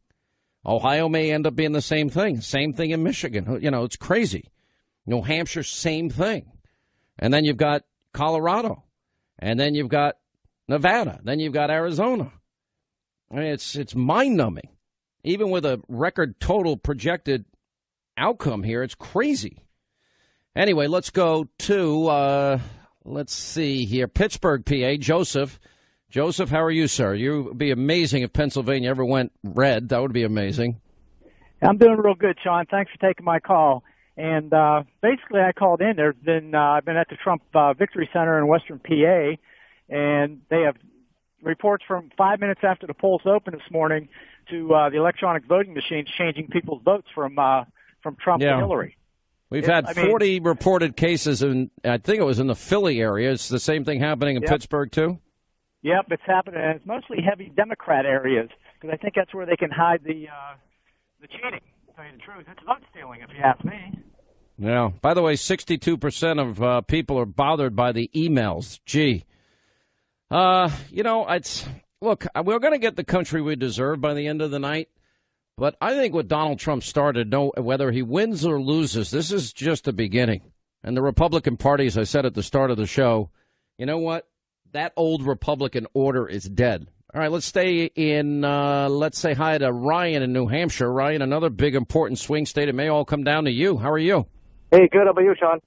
Ohio may end up being the same thing. Same thing in Michigan. It's crazy. New Hampshire, same thing. And then you've got Colorado. And then you've got Nevada. Then you've got Arizona. I mean, it's mind-numbing. Even with a record total projected outcome here, it's crazy. Anyway, let's go to, let's see here, Pittsburgh, PA. Joseph. Joseph, how are you, sir? You would be amazing if Pennsylvania ever went red. That would be amazing. I'm doing real good, Sean. Thanks for taking my call. And basically, I called in. I've been at the Trump Victory Center in Western PA, and they have reports from 5 minutes after the polls opened this morning to the electronic voting machines changing people's votes from Trump to Hillary. We've had 40 reported cases, and I think it was in the Philly area. Is the same thing happening in Pittsburgh, too? Yep, it's happening, and it's mostly heavy Democrat areas, because I think that's where they can hide the cheating, to tell you the truth. It's vote stealing, if you ask me. Yeah. By the way, 62% of people are bothered by the emails. Gee. Look, we're going to get the country we deserve by the end of the night, but I think what Donald Trump started, whether he wins or loses, this is just the beginning. And the Republican Party, as I said at the start of the show, you know what? That old Republican order is dead. All right, let's stay in, let's say hi to Ryan in New Hampshire. Ryan, another big, important swing state. It may all come down to you. How are you? Hey, good. How about you, Sean?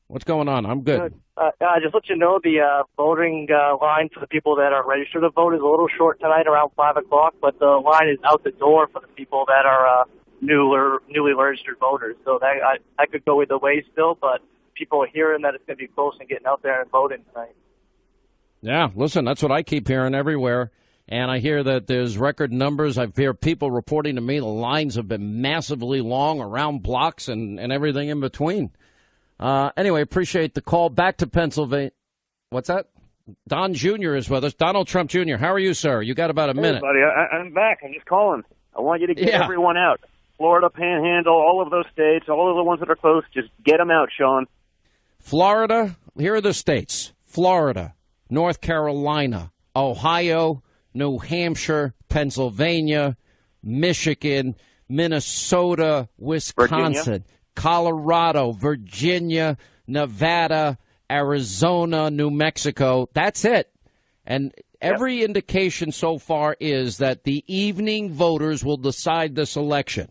What's going on? I'm good. Just let you know the voting line for the people that are registered to vote is a little short tonight, around 5 o'clock, but the line is out the door for the people that are newly registered voters. So that could go either way still, but people are hearing that it's going to be close and getting out there and voting tonight. Yeah, listen, that's what I keep hearing everywhere. And I hear that there's record numbers. I hear people reporting to me the lines have been massively long around blocks and everything in between. Anyway, appreciate the call. Back to Pennsylvania. What's that? Don Jr. is with us. Donald Trump Jr. How are you, sir? You got about a minute. Hey, buddy, I'm back. I'm just calling. I want you to get everyone out. Florida, Panhandle, all of those states, all of the ones that are close, just get them out, Sean. Florida, here are the states. Florida, North Carolina, Ohio, New Hampshire, Pennsylvania, Michigan, Minnesota, Wisconsin, Virginia. Colorado, Virginia, Nevada, Arizona, New Mexico. That's it. And every indication so far is that the evening voters will decide this election.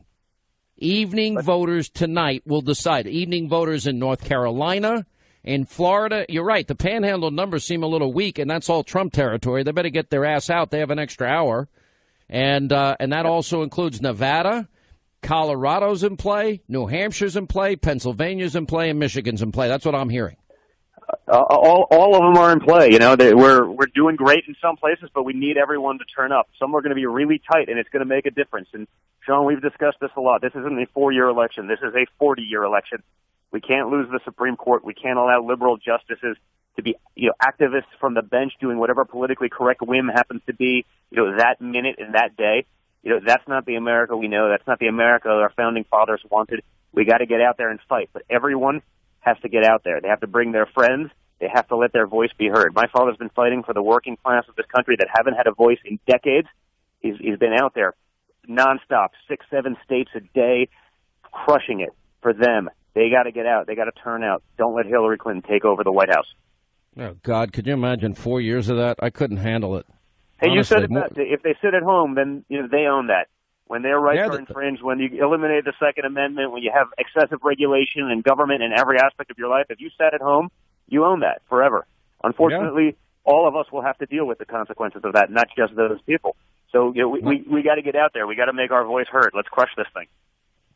Evening voters tonight will decide. Evening voters in North Carolina, in Florida. You're right. The Panhandle numbers seem a little weak, and that's all Trump territory. They better get their ass out. They have an extra hour. And that also includes Nevada. Colorado's in play, New Hampshire's in play, Pennsylvania's in play, and Michigan's in play. That's what I'm hearing. All of them are in play. You know, we're doing great in some places, but we need everyone to turn up. Some are going to be really tight, and it's going to make a difference. And Sean, we've discussed this a lot. This isn't a 4-year election. This is a 40-year election. We can't lose the Supreme Court. We can't allow liberal justices to be, activists from the bench doing whatever politically correct whim happens to be, that minute and that day. That's not the America we know. That's not the America our founding fathers wanted. We got to get out there and fight. But everyone has to get out there. They have to bring their friends. They have to let their voice be heard. My father's been fighting for the working class of this country that haven't had a voice in decades. He's been out there nonstop, 6-7 states a day, crushing it for them. They got to get out. They got to turn out. Don't let Hillary Clinton take over the White House. Oh, God, could you imagine 4 years of that? I couldn't handle it. Hey, honestly, you said it best. If they sit at home, then they own that. When their rights are infringed, when you eliminate the Second Amendment, when you have excessive regulation and government in every aspect of your life, if you sat at home, you own that forever. Unfortunately, all of us will have to deal with the consequences of that, not just those people. So we got to get out there. We got to make our voice heard. Let's crush this thing.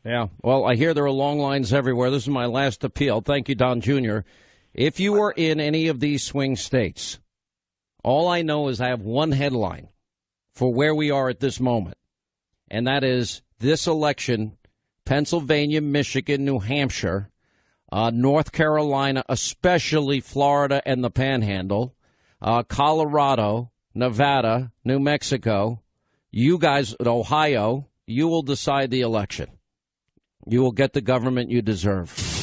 Yeah. Well, I hear there are long lines everywhere. This is my last appeal. Thank you, Don Jr. If you are in any of these swing states, all I know is I have one headline for where we are at this moment, and that is this election, Pennsylvania, Michigan, New Hampshire, North Carolina, especially Florida and the Panhandle, Colorado, Nevada, New Mexico, you guys at Ohio, you will decide the election. You will get the government you deserve.